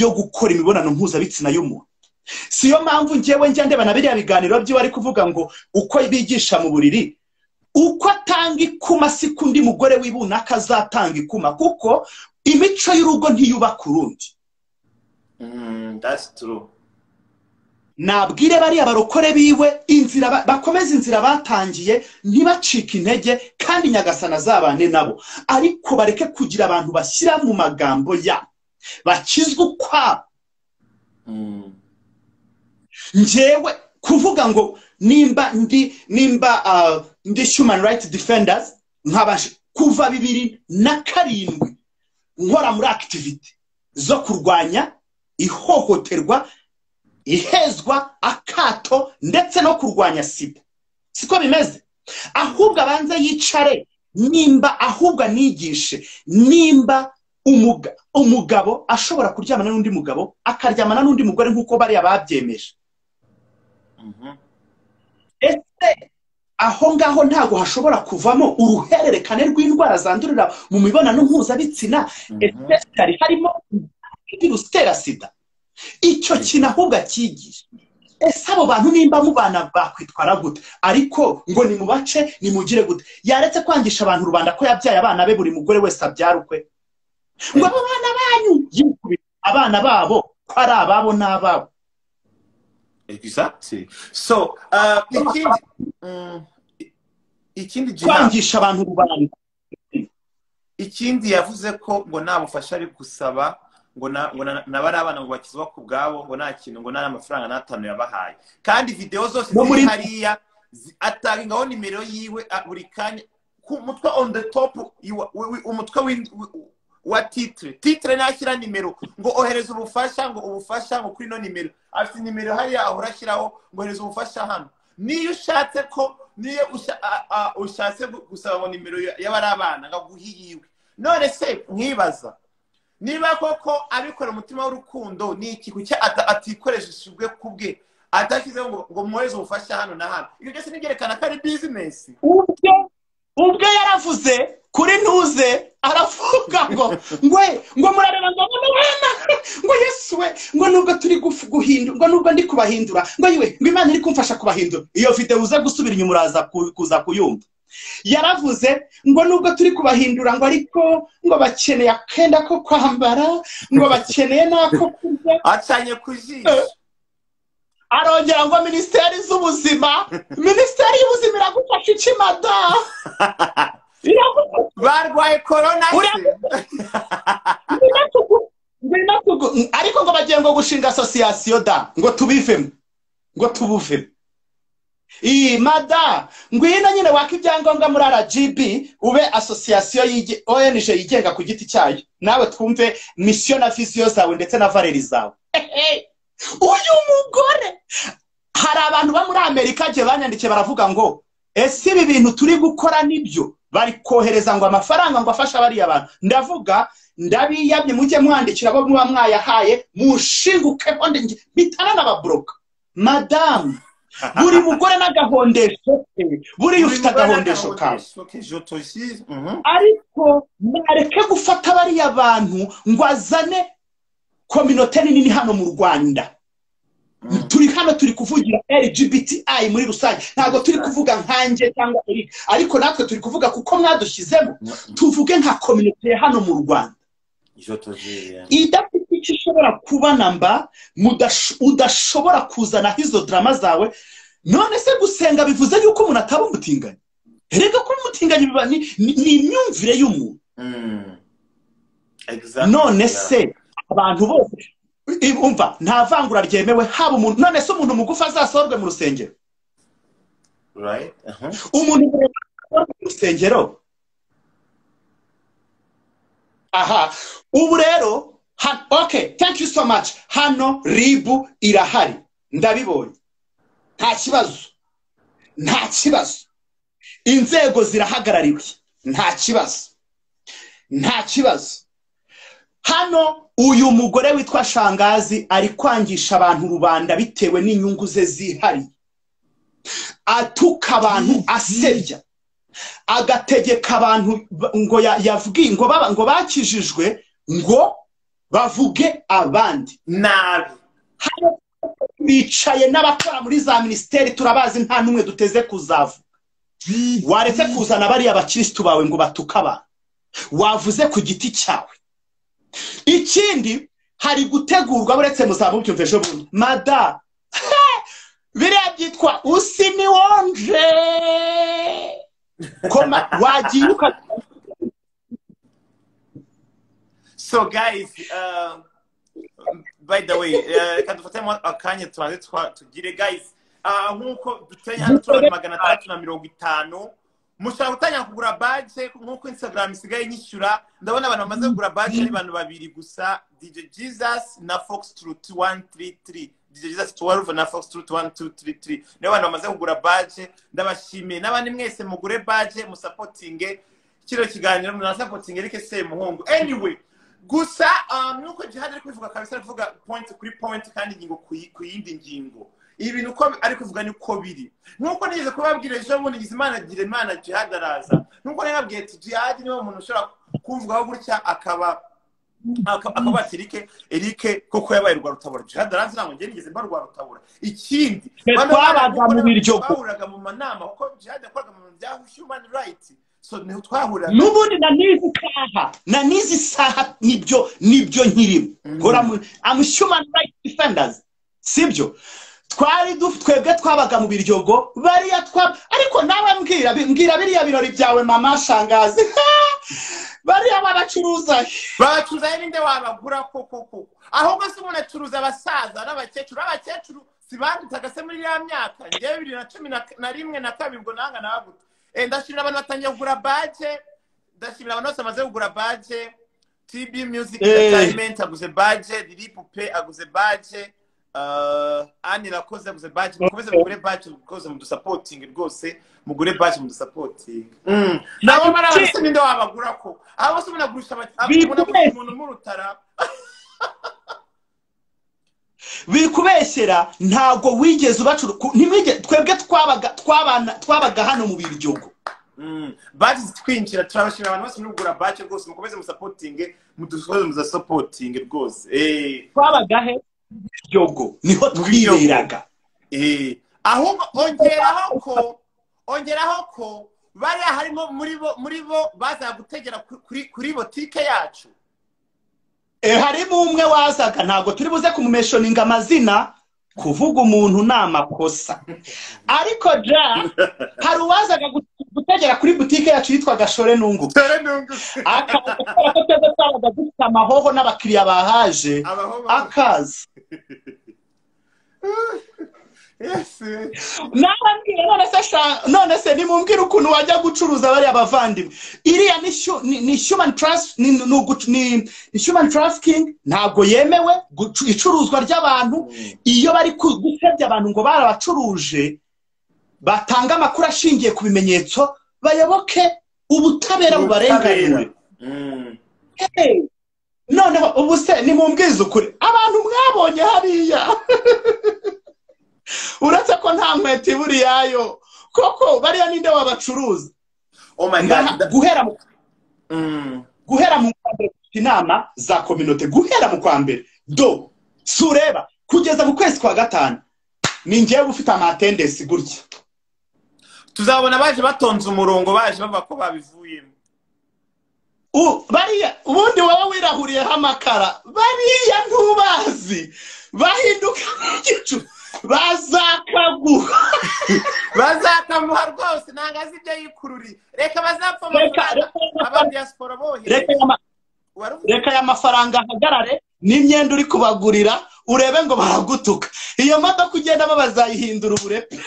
yo gukora imibonano mpuzabitsina y'umuntu siyo mpamvu njyewe njya ndeba na biriya biganiro byiwe ari kuvuga ngo uko bigisha mu buriri uko atanga ikuma siku undi mugore w'ibunaka azatanga ikuma kuko imico y'urugo ntiyubaka urundi. That's true. Nabwire bariya barokore biwe inzira bakomeza inzira batangiye ntibacika intege kandi Nyagasana azabane nabo ariko bareke kugira abantu bashyira mu magambo ya bakizwe kwa njyewe kuvuga ngo nimba ndi human rights defenders nkabasha kuva 2007 nkora muri activity zo kurwanya ihohoterwa ihezwa akato ndetse no kurwanya sida siko bimeze ahubwo abanza yicare nimba ahubwo nigishe nimba umugabo ashobora kuryamana n'undi mugabo akaryamana n'undi mugore nkuko bari ababyemeje ese aho ngaho ntago hashobora kuvamo uruhererekane rw'indwara zandurira mu mibonano mpuzabitsina especially harimo virusi itera sida icyo kintu ahubwo akigisha ese abo bantu nimba mubana bakwitwara gute ariko ngo ni mubace ni mugire gute yaretse kwangisha abantu Rwanda ko yabyaye abana be buri mugore wese abyarukwe ngo abana banyu yikubita abana babo ko ari ababo n'ababo. Exactly. So ikindi kwangisha abantu Rwanda ikindi yavuze ko ngo namufasha ari gusaba ngo nabari abana ngo bakizwa ku bwabo ngo nta kintu ngo nta amafaranga n'atanu yabahaye kandi video zose ziri hariya atangaho nimero yiwe buri kanya ku mutwe on the top umutwe wa titre nashyira nimero ngo ohereza ubufasha ngo ubufasha ngo kuri no nimero afite nimero hariya ahora ashyiraho ngo ohereza ubufasha hano niyo ushatse ko niyo ushatse gusaba ngo nimero y'abari abana ngaguhiyiwe none se nkibaza niba koko abikora umutima w'urukundo ni iki kuki atikoresheje kubwe atashyize ngo muheze ubufasha hano na hano iyo byose nibyerekana ko ari business ubwo yaravuze kuri ntuze aravuga ngo murareba ngo Yesu we ngo nubwo turi guhindura ngo nubwo ndi kubahindura ngo yiwe ngo Imana iri kumfasha kubahindura iyo video uza gusubira inyuma uraza kuza kuyumva yaravuze ngo nubwo turi kubahindura ngo ariko ngo bakeneye akenda ko kwambara ngo bakeneye nako kurya acanye kujisha arongera ngo ministeri z'ubuzima iragufasha iki mada barwaye corona ariko ngo bagiye ngo gushinga association da ngo tubivemo ngo tubuvemo mada ngwino nyine waka ibyangombwa muri RGB ube association ONG yigenga ku giti cyayo nawe twumve mission na vision zawe ndetse na valeri zawe. Uyu mugore hari abantu ba muri Amerika je banyandikiye baravuga ngo ese ibi bintu turi gukora nibyo bari kohereza ngo amafaranga ngo afasha bari abantu ndavuga ndabiyabye mujye mwandikira abo muba mwayahaye mushinguke honde bitana n'ababroka madame buri mugore n'agahondesho buri ufite agahondesho kawe ariko nareke gufata bari abantu ngo azane community nini hano mu Rwanda turi hano turi kuvugira LGBTI muri rusange ntago turi kuvuga nkanje cyangwa ariko natwe turi kuvuga kuko mwadushizemo tuvuge nka community hano mu Rwanda idafite icyo ishobora kuba namba udashobora kuzana hizo drama zawe none se gusenga bivuze yuko umuntu ataba umutinganye rega ko umutinganye ni imyumvire y'umuntu none se abantu bose umva nta vangura ryemewe haba umuntu none se umuntu mugufa azasorwe mu rusengero right umuntu mu rusengero aha ubu rero okay thank you so much hano ribu irahari ndabibonye nta kibazo inzego zirahagarariwe nta kibazo hano uyu mugore witwa Shangazi ari kwangisha abantu rubanda bitewe n'inyungu ze zihari, atuka abantu, asebya, agategeka abantu ngo yavugiye ngo bakijijwe ngo bavuge abandi nabi. hano bicaye n'abakora muri za ministeri, turabazi nta numwe duteze kuzavu. Waretse kuzana bari abakristo bawe ngo batuka abantu, wavuze ku giti cyawe. Ikindi hari gutegurwa, buretse muzamu byumveje bundi mada biriya byitwa usini wonje koma wagiruka. So guys, by the way, kadufatemo akanya twanze tugire guys, nkuko dutenya hano turi 350, mushaka gutanya kugura badge nkuko Instagram isigaye nyishyura. Ndabona abantu bamaze kugura badge ari abantu babiri gusa, DJ Jesus na Fox Truth 133, DJ Jesus 12 na Fox Truth 1233. Nibo abantu bamaze kugura badge, ndabashimiye. N'abandi mwese mugure badge, musupportinge kiro kiganiro, munasupportinge rike Semuhungu. Anyway, gusa nuko Jihad ari kuvuga kabisa, kuvuga point kuri point kandi ingingo ku yindi ngingo. Ibintu uko ari kuvuga niko biri. Nuko nigeze kubabwira ejo bundi Gizimana gire Imana Jihad araza. Nuko nababwiye ati Jihad niwe umuntu ushobora kuvugaho gutya akaba atirike Erike koko yabaye rwa rutabura. Jihad araza nango ngiye nigeze mba rwa rutabura. Ikindi twabaga mu biryo twahuraga mu manama kuko Jihad yakoraga mu bya human rights. So niho twahura nubundi na nizi saha nibyo nkirimo ngora am human rights defenders, sibyo? Twebwe twabaga mu biryogo bariya ariko nawe mbwira biriya birori byawe mama Shangazi bariya babacuruza ninde wabagura koko ahubwo se umuntu acuruza abasaza n'abakecuru sibandutaga se muri ya myaka ngewe 2011 na 2 ngo nanga nabaguta. Ndashimira abantu batangiye kugura badge, ndashimira abantu bose bamaze kugura badge. TB Music Entertainment aguze badge, Diripupe aguze badge, Ani Rakoze aguze badge. Mukomeze mugure badge because mu supporting rwose, mugure badge mu supporting. Nabo barabase ninde wabagura ko abo se munagurisha umuntu mu rutara bikubeshyera. Ntago wigeze ubacuru twebwe twabaga hano mu biryogo. Badge twinjira, turabashira abantu bose n'ugura badge rwose, mukomeze mu supporting, mudusoze mu supporting rwose. Twabaga he biryogo niho twiberaga. Ahubwo ongeraho ko bari harimo muri bo baza gutegera kuri botike yacu. Harimo umwe wazaga, ntago turi buze kumumeshoninga amazina, kuvuga umuntu n'amakosa, ariko hari uwazaga gutegera kuri butike yacu yitwaga Shore Nungu. Akaza dufite amahoho n'abakiriya bahaje akaza. Yes. None se nimumbwira ukuntu wajya gucuruza bari abavandimwe. Iriya ni human trust, ni human trafficking, ntago yemewe icuruzwa ry'abantu. Iyo bari gusebya abantu ngo barabacuruje, batanga amakuru ashingiye ku bimenyetso, bayoboke ubutabera bubarenganura. Noneho ubu se nimumbwiza ukuri, abantu mwabonye hariya uretse ko nta nkweto iburi yayo koko bariya ninde wabacuruza? Oh my God, guhera mu kwambere inama za community, guhera mu kwambere sureba kugeza mu kwezi kwa gatanu ni ngiye gufite amatendesi gutya. Tuzabona baje batonze umurongo, baje bava ko babivuyemo. Bariya ubundi wowe wirahuriyeho amakara, bariya ntubazi bahinduka igicu, bazakamuha rwose ntangazi ibyo yikururi. Reka bazapfa amafaranga aba diaspora bohe, reka ya mafaranga ahagarare n'imyenda uri kubagurira urebe ngo baragutuka. Iyo modoka ugenda bazayihindura uburepe.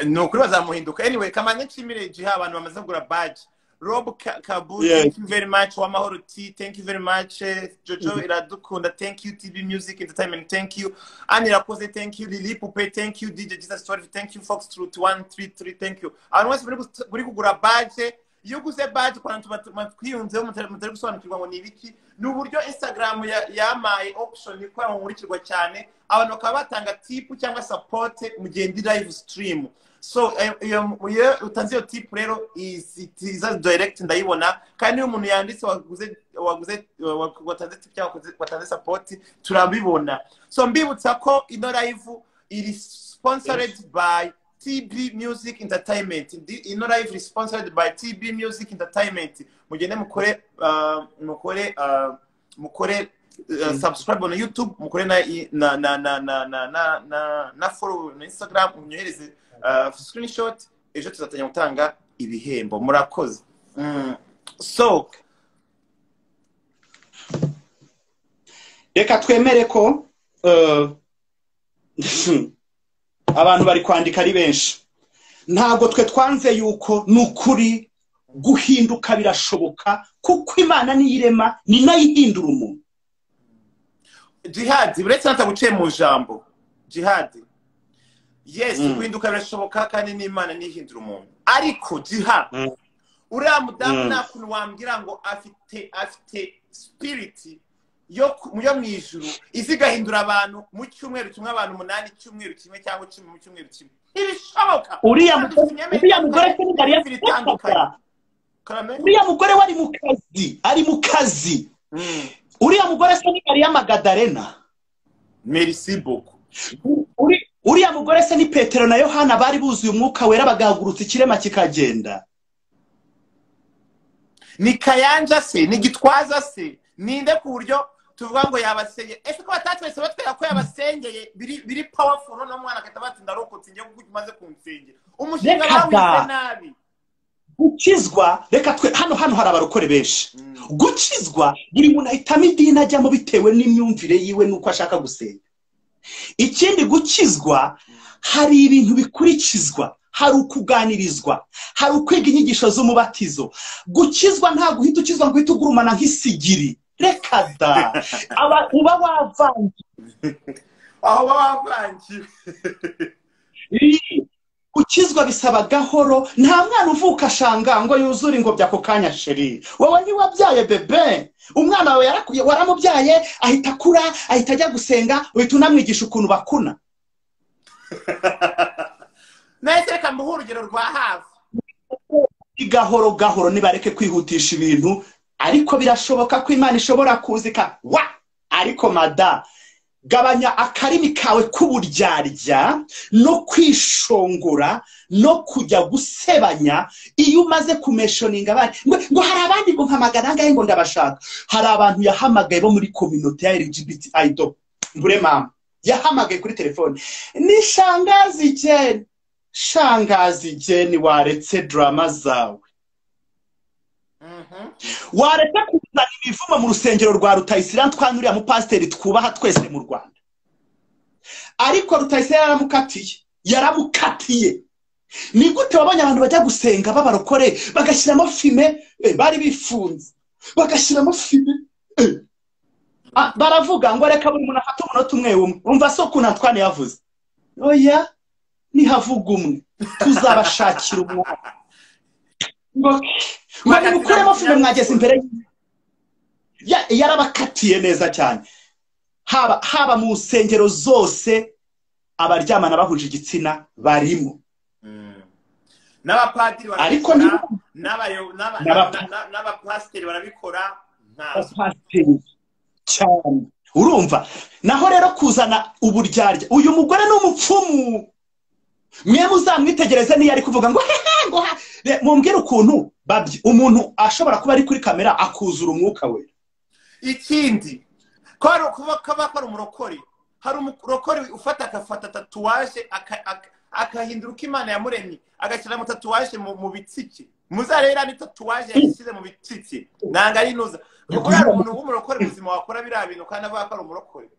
No kuri bazamuhinduka. Anyway, kamanye nshimire Jiha abantu bamaze kugura badge. Rob Kabu, thank you very much. Wamahoro T, thank you very much. Jojo Iradukunda, thank you. TB Music Entertainment, thank you. Ani Rakoze, thank you. Lili Pupe, thank you. DJ Jesus 12, thank you. Fox Truth 133, thank you. Abantu bose buri kugura badge iyo uguze badge kwa twiyunzeho mutari gusobanukirwa ngo ni ibiki ni uburyo Instagram yamaye option ikora mu nkurikirwa cyane abantu bakaba batanga tip cyangwa support mu gihe ndi live stream. So iyo utanze iyo tip rero is direct ndayibona kandi iyo umuntu yanditse watanze tip cyangwa watanze support turabibona. So mbibutsa ko ino live iri sponsored by TB Music Entertainment. Ino live is sponsored by TB Music Entertainment. Mugende mukore subscribe on YouTube, mukore na follow na Instagram, unyohereze screenshot ejo tuzatanya gutanga ibihembo. Murakoze. So reka twemere ko abantu bari kwandika ari benshi. Ntabwo twe twanze yuko nukuri guhinduka birashoboka kuko Imana niyirema ni nayo ihindura umuntu. Jihadi buretse nataguciye mu jambo. Jihadi yes guhinduka birashoboka kandi n'Imana nihindura umuntu. Ariko Jihadi uriya mudamu nakuntu wambwira ngo afite spirit yo mwijuru izigahindura abantu mu cyumweru kimwe abantu 8 cyumweru kimwe cyangwa 10 mu cyumweru kimwe ibishoboka. Uriya mugore se ni Mariya bitandukanye. Uriya mugore wari mu kazi uriya mugore se ni Mariya Magadarena. Merci beaucoup. Uriya mugore se ni Petero na Yohana bari buzuye umwuka wera bagahagurutsa ikirema kikagenda. Ni Kayanja se ni Gitwaza se ninde ku buryo tuvuga ngo yabasengeye. Ese ko batatwese batwera ko yabasengeye biri powerful no mwana akatabati ndarokotse ngiye kumaze kunsengera umushinga bawize nabi. Gukizwa reka twe hano hari abarokore benshi. Gukizwa buri muntu ahitamo idini ajyamo bitewe n'imyumvire yiwe nuko ashaka gusenga. Ikindi gukizwa hari ibintu bikurikizwa, hari ukuganirizwa, hari ukwiga inyigisho z'umubatizo. Gukizwa nta guhita ukizwa ngo itugurumana nk'isigiri. Reka da uba wavangiye aho wavangiye. Gukizwa bisaba gahoro. Nta mwana uvuka shanga ngo yuzure ingobyi ako kanya sheri. Wowe ni wabyaye bebe, umwana wawe waramubyaye ahita akura ahita ajya gusenga uhita unamwigisha ukuntu bakuna. Nahise reka mbuhe urugero rwa hafi. Gahoro nibareke kwihutisha ibintu. Ariko birashoboka ko Imana ishobora kuzika ariko mada gabanya akarimi kawe k'uburyarya no kwishongora no kujya gusebanya. Iyo umaze kumeshoninga abandi ngo hari abandi ngo mpamagara ngahe ngo ndabashaka. Hari abantu yahamagaye bo muri community ya LGBT idol mbure mama yahamagaye kuri telefone ni Shangazi Jane waretse drama zawe. Waretse kuzana imivumo mu rusengero rwa Rutayisira twanuriya mu pasiteri twubaha twese mu Rwanda. Ariko Rutayisira yaramukatiye. Ni gute wabonye abantu bajya gusenga babarokore bagashyiramo filme bari bifunze bagashyiramo filme baravuga ngo reka buri muntu afate umunota umwe umva so kuna twane yavuze oya nihavuga umwe tuzabashakira umwanya ngo mukuremo filme mwageze imbere yarabakatiye neza cyane. Haba mu nsengero zose abaryamana bahuje igitsina barimo. N'abapadiri barabikora n'abapasiteri barabikora cyane. Urumva naho rero kuzana uburyarya. Uyu mugore n'umupfumu mwe muzamwitegereze niyo ari kuvuga ngo mumbwire ukuntu umuntu ashobora kuba ari kuri kamera akuzura umwuka we. Ikindi kuba umurokore hari umurokore ufata akafata tatuwaje akahindura uko Imana yamuremye agashyira mu tatuwaje mu bitsike. Muzarera ni tatuwaje yashyize mu bitsike nanga ari noza. Hari umuntu w'umurokore muzima wakora biriya bintu kandi avuga ko ari umurokore.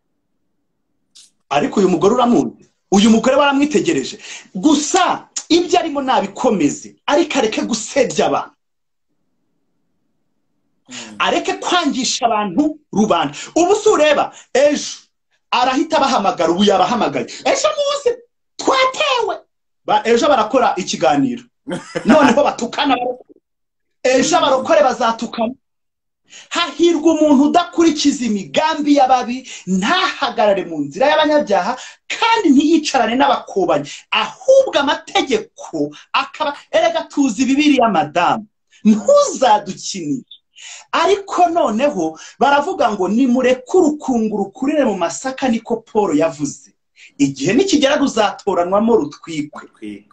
Ariko uyu mugore uramuzi. Uyu mugore baramwitegereje gusa ibyo arimo nabikomeze ariko areke gusebya abantu. Areke kwangisha abantu rubanda. Ubu sureba ejo arahita bahamagara ubu yabahamagaye. Ejo muze twatewe ejo barakora ikiganiro noneho batukana ejo abarokore bazatukana. Hahirwa umuntu udakurikiza imigambi y'ababi, ntahagarare mu nzira y'abanyabyaha, kandi ntiyicarane n'abakobanyi, ahubwo amategeko akaba. Erega tuzi Bibiliya madamu, ntuzadukinishe. Ariko noneho baravuga ngo nimureke urukungu rukurire mu masaka, niko Paul yavuze. Igihe nikigera ruzatoranwamo rutwikwe.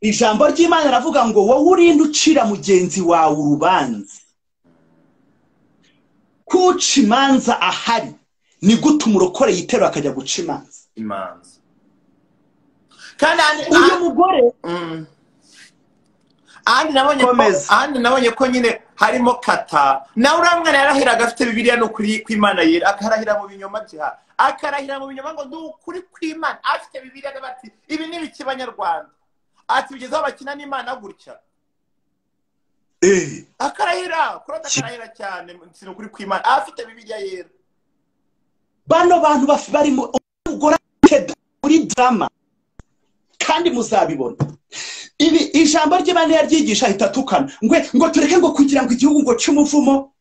Ijambo ry'Imana ravuga ngo wowe urinde ucira mugenzi wawe urubanza. Kuca imanza ahari ni gute umurokore yiterura akajya guca imanza. Kandi uyu mugore andi nabonye ko nyine harimo kata. Nawe uramwana yarahiraga afite Bibiliya no kuri kw'Imana yera, akarahira mu binyoma bya. Akarahira mu binyoma ngo ndukuri kw'Imana afite Bibiliya bati ibi ni bikibanyarwanda. Ati bigezaho bakina n'Imana gutya. Akarahira, kurota akarahira cyane sino kuri kw'Imana afite Bibiliya yera. Bano bantu bari mu gora muri drama kandi muzabibona. Ibi ijambo ry'Imana yaryigisha hitatukana ngo tureke ngo kugira ngo igihugu ngo cy'umuvumo,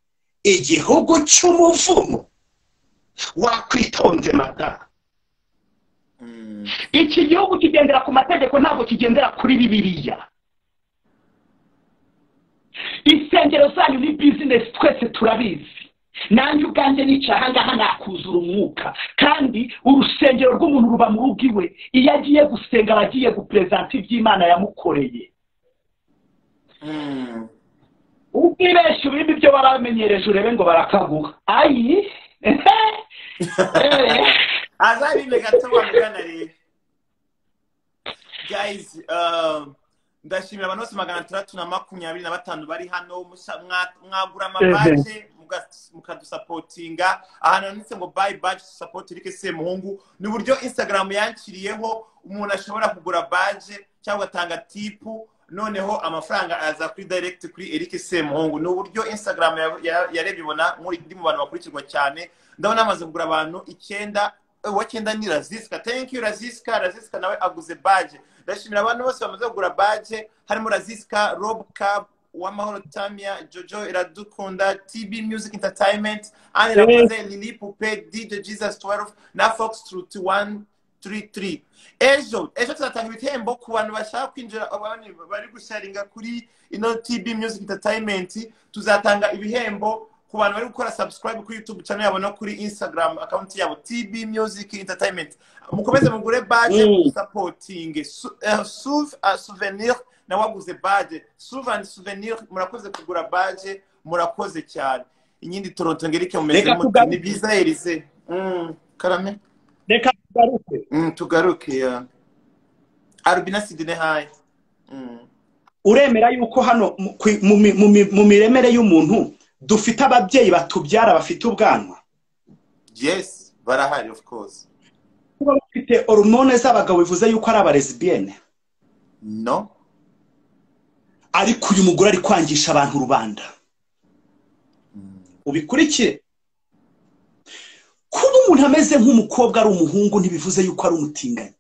igihugu cy'umuvumo. Wakwitonze mada. Iki gihugu kigendera ku mategeko, ntabwo kigendera kuri Bibiliya. Isengero zanyu ni business, twese turabizi. Nanjye ubwanjye nicaha ngaha nakuzura umwuka, kandi urusengero rw'umuntu ruba mu rugo iwe. Iyo agiye gusenga abagiye gupresenta iby'Imana yamukoreye. Ubwibeshye ibindi byo baramenyereje urebe ngo barakaguha. Ayi azabime gato wamugana rero. Guys, ndashimira abantu bose 625 bari hano. Mwagura amabaje mukadusapotinga. Ahantu nitse ngo buy badge support Eric Semuhungu. Ni buryo Instagram yankiriyeho umuntu ashobora kugura badge cyangwa atanga tipu, noneho amafaranga aza kuri direct kuri Eric Semuhungu. Ni buryo Instagram yarebibona muri ndi mu bantu bakurikirwa cyane. Ndabona amaze kugura abantu 9. Wakenda ni Raziska. Thank you Raziska nawe aguze badge. Ndashimira abantu bose bamaze kugura badge, harimo Raziska, Rob Cab, Wamahoro Tamia, Jojo Iradukunda, TB Music Entertainment, Anne Rakoze, Lili Pupe, DJ Jesus 12 na Fox True 2133. Ejo tuzatanga ibihembo ku bantu bashaka kwinjira, abandi bari gusharinga kuri ino TB Music Entertainment. Tuzatanga ibihembo ku bantu bari gukora subscribe kuri YouTube channel yabo no kuri Instagram account yabo TB Music Entertainment. Mukomeze mugure badge supporting souvenir na waguze badge souvenir. Murakoze kugura badge, murakoze cyane. Inyindi Toronto ngerike mumeze muti ni biza Elise. Karame reka tugaruke ya Arbina Sidine hai. Uremera yuko hano mu miremere y'umuntu dufite ababyeyi batubyara bafite ubwanwa? Yes, barahari of course. Kuba bafite hormone z'abagabo bivuze yuko ari abalesbienne? No. Ariko uyu mugore ari kwangisha abantu rubanda. Ubikurikire. Kuba umuntu ameze nk'umukobwa ari umuhungu ntibivuze yuko ari umutinganyi.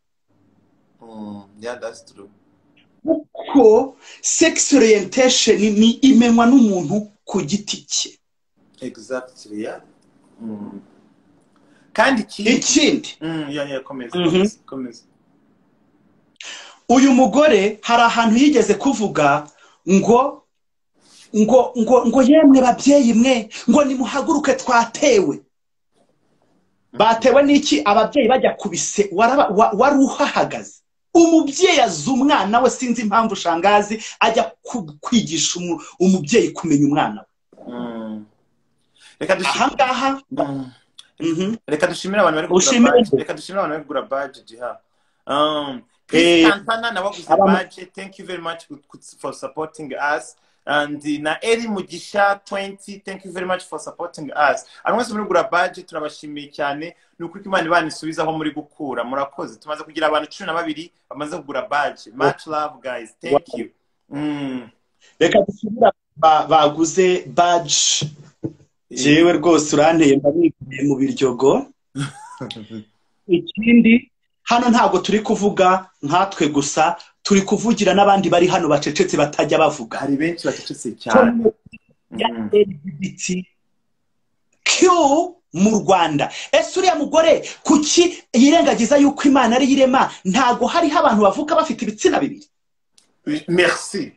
Yeah, that's true. Kuko sex orientation ni imenwa n'umuntu ku giti cye. Exactly, yeah. Kandi ikindi yeah, komeza. Uyu mugore hari ahantu yigeze kuvuga ngo yemwe babyeyi mwe ngo nimuhaguruke twatewe. Batewe n'iki? Ababyeyi bajya kubise wari uhahagaze. Umubyeyi azumwana we, sinzi impamvu shangazi ajya kwigisha umubyeyi kumenya umwana we. Reka dushimira abantu bari kugura badge. Reka dushimira abantu bari kugura badge jiha. Kantana na waguze badge. Thank you very much for supporting us. And na Eri Mugisha 20, thank you very much for supporting us. Anwese muri kugura badge turabashimiye cyane. Nuko Imana ibanisubizaho muri gukura. Murakoze. Tumaze kugira abantu 12 bamaze kugura badge. Much love guys. Thank you. Reka dushimira baguze badge. Jewe rwose uranteye mbaniye mu biryogo. Ikindi hano ntabwo turi kuvuga nkatwe gusa, turi kuvugira n'abandi bari hano bacecetse batajya bavuga. Hari benshi bacecetse cyane. Q mu Rwanda. Ese uriya mugore kuki yirengagiza yuko Imana ari yirema ntago hariho abantu bavuka bafite ibitsina bibiri? Merci.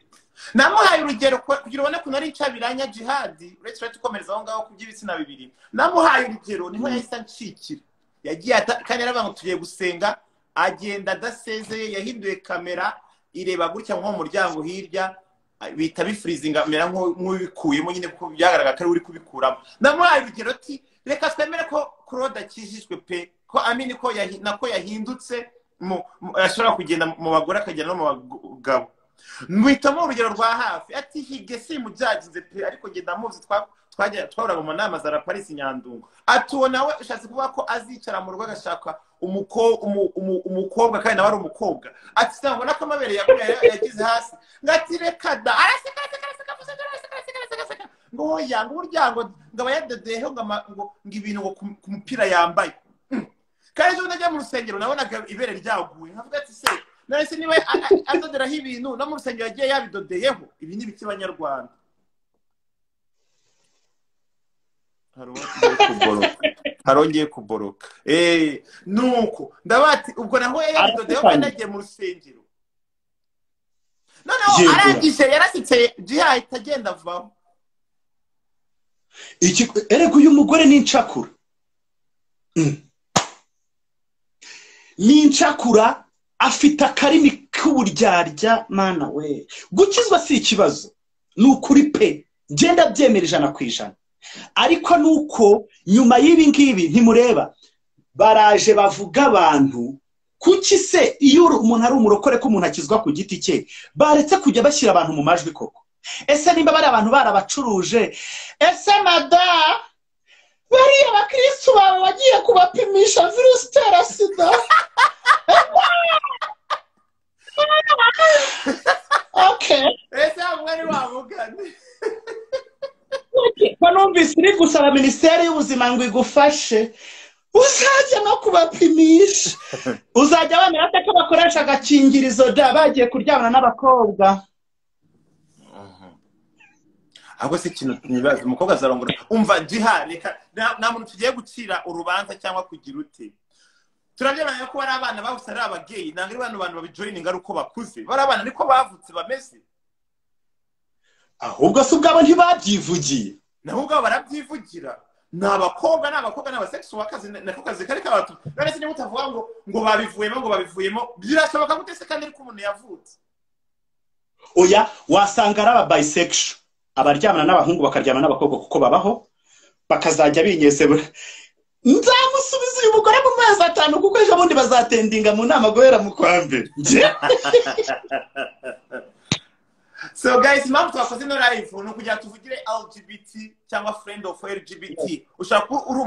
Namuhaye urugero kugira ubone ko nari ncabiranya jihadi, uretse tukomereza aho ngaho kuby'ibitsina bibiri. Namuhaye urugero niho yahise nshikira. Yagiye kandi aravuga tugiye gusenga, agenda adasezeye, yahinduye kamera ireba gutya nko mu muryango hirya, bita bifrizinga mera nk'ubikuyemo nyine kuko byagaragara ko ari uri kubikuramo. Namuhaye urugero ati reka twemere ko Claude akijijwe pe, ko amini ko nako yahindutse ashobora kugenda mu bagore akagenda no mu bagabo. Mwitamo urugero rwa hafi ati Higue simujyagize pe, ariko ngenda muzi twahuraga mu nama za Paris Nyandungu. Atubona we ushatse kuvuga ko azicara mu rugo agashaka umukobwa kandi nawe ari umukobwa. Ati sangona ko amabere yagize hasi ngati reka da araseka ngo yanga uryango ngaba yadedeho ngo ibintu ngo kumupira yambaye. Kandi ejo najya mu rusengero nabonaga ibere ryaguye nkavuga ati se nase niwe azoderaho ibintu no mu rusengero yagiye yabidodeyeho. Ibi ni biki Banyarwanda? Harongeye kuboroka. Nuko ndabati ubwo naho yabidodeyeho kandi agiye mu rusengero. Noneho arangije yarasitse jihadi itagenda vaho. Erega uyu mugore ni incakura. Ni incakura, afite akarimi k'uburyarya. Mana we, gukizwa si ikibazo, ni ukuri pe, genda byemera 100%. Ariko nuko nyuma y'ibi ngibi ntimureba baraje bavuga abantu kuki se iyo umuntu ari umurokore ko umuntu akizwa ku giti cye baretse kujya bashyira abantu mu majwi koko? Ese nimba bari abantu barabacuruje, ese mada bari abakristo baba bagiye kubapimisha virusi itera sida? Okay, ese amwari wavugane numvise iri gusaba Minisiteri y'Ubuzima ngo igufashe uzajya no kubapimisha. Uzajya bamera ko bakoresha agakingirizo bagiye kuryamana n'abakobwa. Ahubwo se ikintu nibaza umukobwa azarongora. Umva jihadi nta muntu tugiye gucira urubanza cyangwa kugira ute. Turabyemera ko bari abana bahuse ari abageyi, nanga ari abantu babijoyininga ari uko bakuze. Bari abana niko bavutse bameze. Ahubwo se ubwabo ntibabyivugiye. Naho ubwabo barabyivugira. N'abakobwa n'abasexual akazi nako kazi kari kabatu. None se niba utavuga ngo babivuyemo birashoboka gute se kandi ariko umuntu yavutse? Oya, wasanga ari aba bisexual, abaryamana n'abahungu bakaryamana n'abakobwa kuko babaho bakazajya binyesebura. Nzamusubiza uyu mugore mu mezi 5 kuko ejo bundi bazatendinga mu nama guhera mu kwa mbere. So guys, impamvu twakoze no live no kugira tuvugire LGBT cyangwa friend of LGBT. Ushaka uri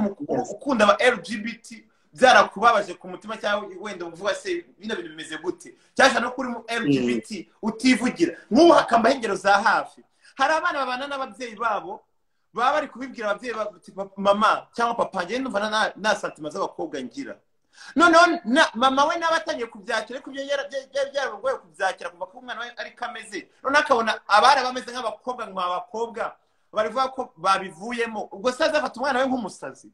ukunda aba LGBT byarakubabaje ku mutima cyangwa wenda uvuga se bino bintu bimeze gute? Cyasha no kuri mu LGBT utivugira. Nk'ubu hakamba hengero za hafi. Hari abana babana n'ababyeyi babo baba bari kubibwira ababyeyi mama cyangwa papa ngiye ndumva na santima z'abakobwa ngira. Noneho mama we nabatangiye kubyakira ko byaragoye kubyakira kuva ko umwana we ari kameze. None akabona abari bameze nk'abakobwa nk'abakobwa barivuga ko babivuyemo. Ubwo se azafata umwana we nk'umusazi?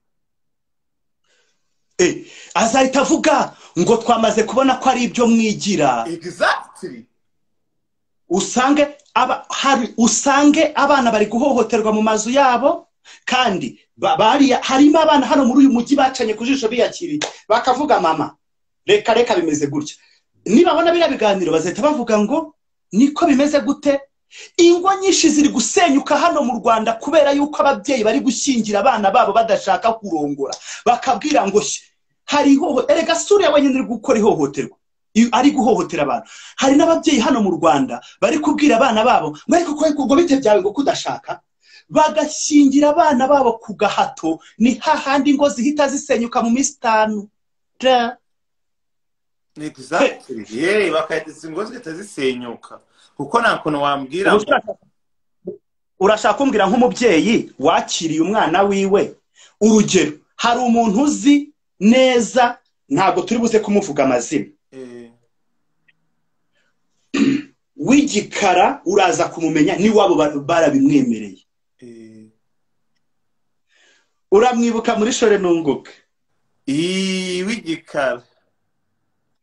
Azahita avuga ngo twamaze kubona ko ari ibyo mwigira. Exactly. Usange abana bari guhohoterwa mu mazu yabo kandi harimo abana hano muri uyu mujyi bacanye ku jisho biyakiriye bakavuga mama reka bimeze gutya. Nibabona bira biganiro bazahita bavuga ngo niko bimeze gute. Ingo nyinshi ziri gusenyuka hano mu Rwanda kubera yuko ababyeyi bari gushyingira abana babo badashaka kurongora, bakabwira ngo hariho erega Suriya wenyine iri gukora ihohoterwa, ari guhohotera abantu. Hari n'ababyeyi hano mu Rwanda bari kubwira abana babo ngo bite byawe ngo kudashaka, bagashyingira abana babo ku gahato. Ni hahandi ngo zihita zisenyuka mu minsi 5. Exactly. Bakahita ngo zihita zisenyuka kuko nta kuntu wambwira. Urashaka kumbwira nk'umubyeyi wakiriye umwana wiwe, urugero hari umuntu uzi neza, ntabwo turi buze kumuvuga amazina, w'igikara uraza kumumenya ni wabo barabimwemereye. Uramwibuka muri Shore Nunguke? W'igikara.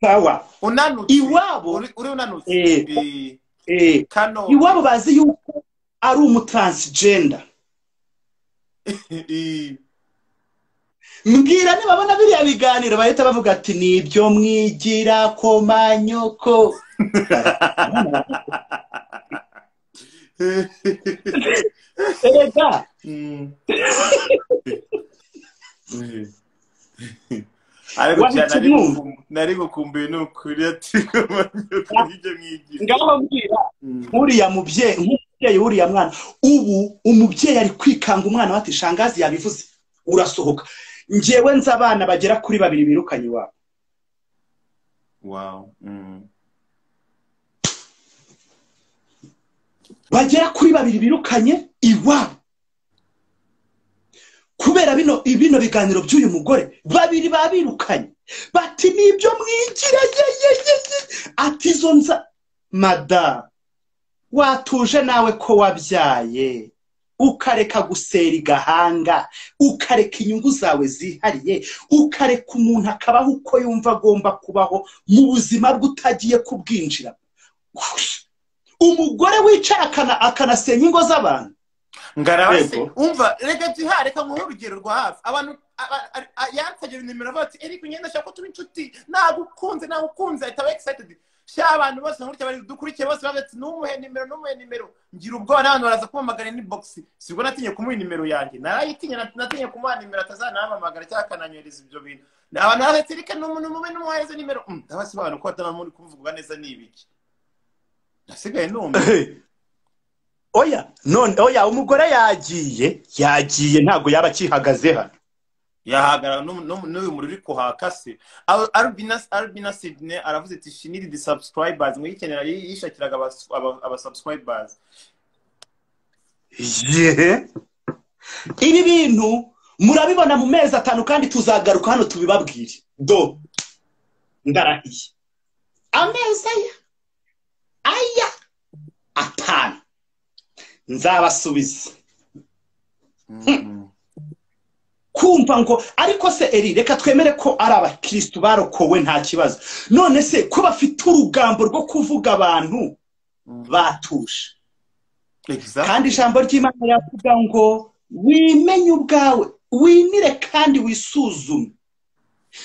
Sawa. Unanutse. Iwabo uri unanutse. Kano. Iwabo bazi yuko ari umutransgender. Mbwira nibabona biriya biganiro bahita bavuga ati nibyo mwigira ko manyoko. Erega nari gukumbuye n'ukuri ati ibyo mwigira. Ngaho mbwira uriya mubyeyi uriya mwana ubu umubyeyi ari kwikanga umwana wati shangazi yabivuze urasohoka. Njewe nzi abana bagera kuri 2 birukanye wabo. Wow. Bagera kuri 2 birukanye iwabo. Kubera bino biganiro by'uyu mugore 2 babirukanye. Bati nibyo mwigira ati zonza mada watuje nawe ko wabyaye ukareka gusera igahanga ukareka inyungu zawe zihariye ukareka umuntu akabaho uko yumva agomba kubaho mu buzima bw'utagiye kubwinjira. Umugore wicara akanasenya ingo z'abantu. Ngarabase umva rega reka nk'uhe urugero rwa hafi abantu yansagera nimero bati Eric ngenda shaka ko tuba inshuti nagukunze ahita excited sha abantu bose nkurikije bari dukurikiye bose bagati numuhe nimero ngira ubwo n'abantu baraza kumamagara ni box sibwo natinye kumuha nimero yanjye natinye kumuha nimero atazanahamagara cyangwa kananyereza ibyo bintu abantu baraza Eric n'umuhereza nimero ndabasi abantu ko batamuri kuvuga neza nibiki nasigaye numva. Oya umugore yagiye ntago yaba kihagaze hano. Yahagara n'uyu muri ko hakase. Albina Sydney aravuze ati she need the subscribers ngo yikenera yishakiraga aba subscribers. Ibi bintu murabibona mu mezi 5 kandi tuzagaruka hano tubibabwire. Ndarahiye. Ameza aya 5 nzabasubiza. Kumva ngo ariko se eri reka twemere ko ari abakristo barokowe nta kibazo. None se ko bafite urugambo rwo kuvuga abantu batusha. Kandi ijambo ry'Imana yavuga ngo wimenye ubwawe winire kandi wisuzume.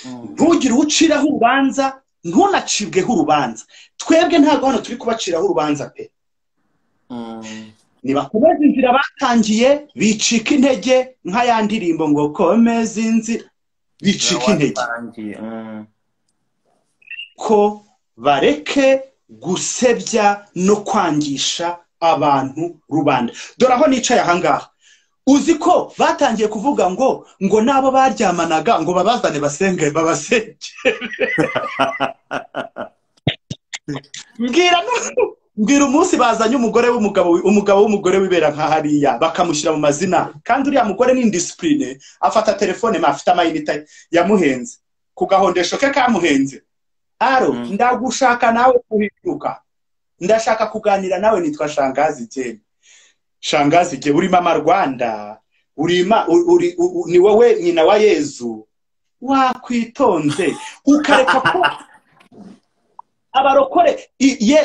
Ntugire uciraho urubanza ntunacibweho urubanza. Twebwe ntago hano turi kubaciraho urubanza pe. Nibakomeza inzira batangiye bicika intege nka ya ndirimbo ngo komeza inzira bicika intege. Ko bareke gusebya no kwangisha abantu rubanda. Dore aho nicaye ahangaha uzi ko batangiye kuvuga ngo nabo baryamanaga ngo babazane basenge babasenge. Mbwira umunsi bazanye umugore w'umugore wibera nka hariya bakamushyira mu mazina kandi uriya mugore ni indiscipline afata telefone afite amayinite yamuhenze ku gahondesho ke kamuhenze. Ndagushaka nawe kuhiruka ndashaka kuganira nawe nitwa Shangazi Jane. Shangazi Jane uri mama Rwanda ni wowe nyina wa Yezu wakwitonze ukareka ko abarokore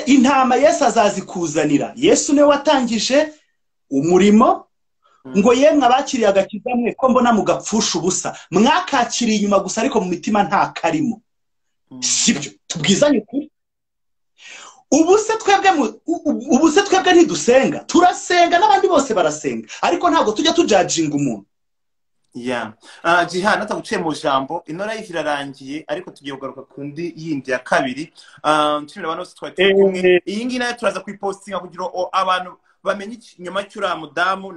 intama Yesu azazikuzanira. Yesu niwe watangije umurimo ngo yemwe abakiriye agakiza mwe ko mbona mugapfusha ubusa mwakakiriye inyuma gusa ariko mu mitima nta karimo. Sibyo tubwizanye ukuri. Ubuse twebwe ntidusenga turasenga n'abandi bose barasenga ariko ntabwo tujya tujajinga umuntu. Jihad nataguciye mu jambo inora y'irarangiye ariko tugiye kugaruka kundi yindi ya kabiri. Nshimira abantu bose twateye kumwe. Iyi ngi nayo turaza kwipostinga kugira abantu bamenye inyuma cy'uramudamu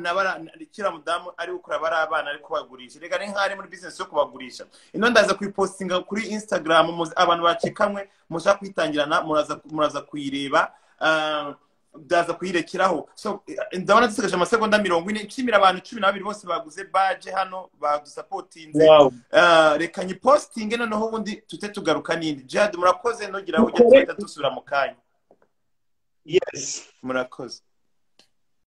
cy'uramudamu ari ukora bari abana ari kubagurisha. Rega nk'ari muri business yo kubagurisha. Ino ndaza kwipostinga kuri Instagram abantu bacikamwe mushaka kwitangirana muraza kuyireba. Daza kuyirekeraho. So ndabona dusigaje amasegonda 40 nshimira abantu 12 bose baguze badge hano badusupportinze. Reka nyi posting noneho ubundi tute tugaruka nindi. Jihad murakoze nogira ujye twita dusura mu kanya. yes murakoze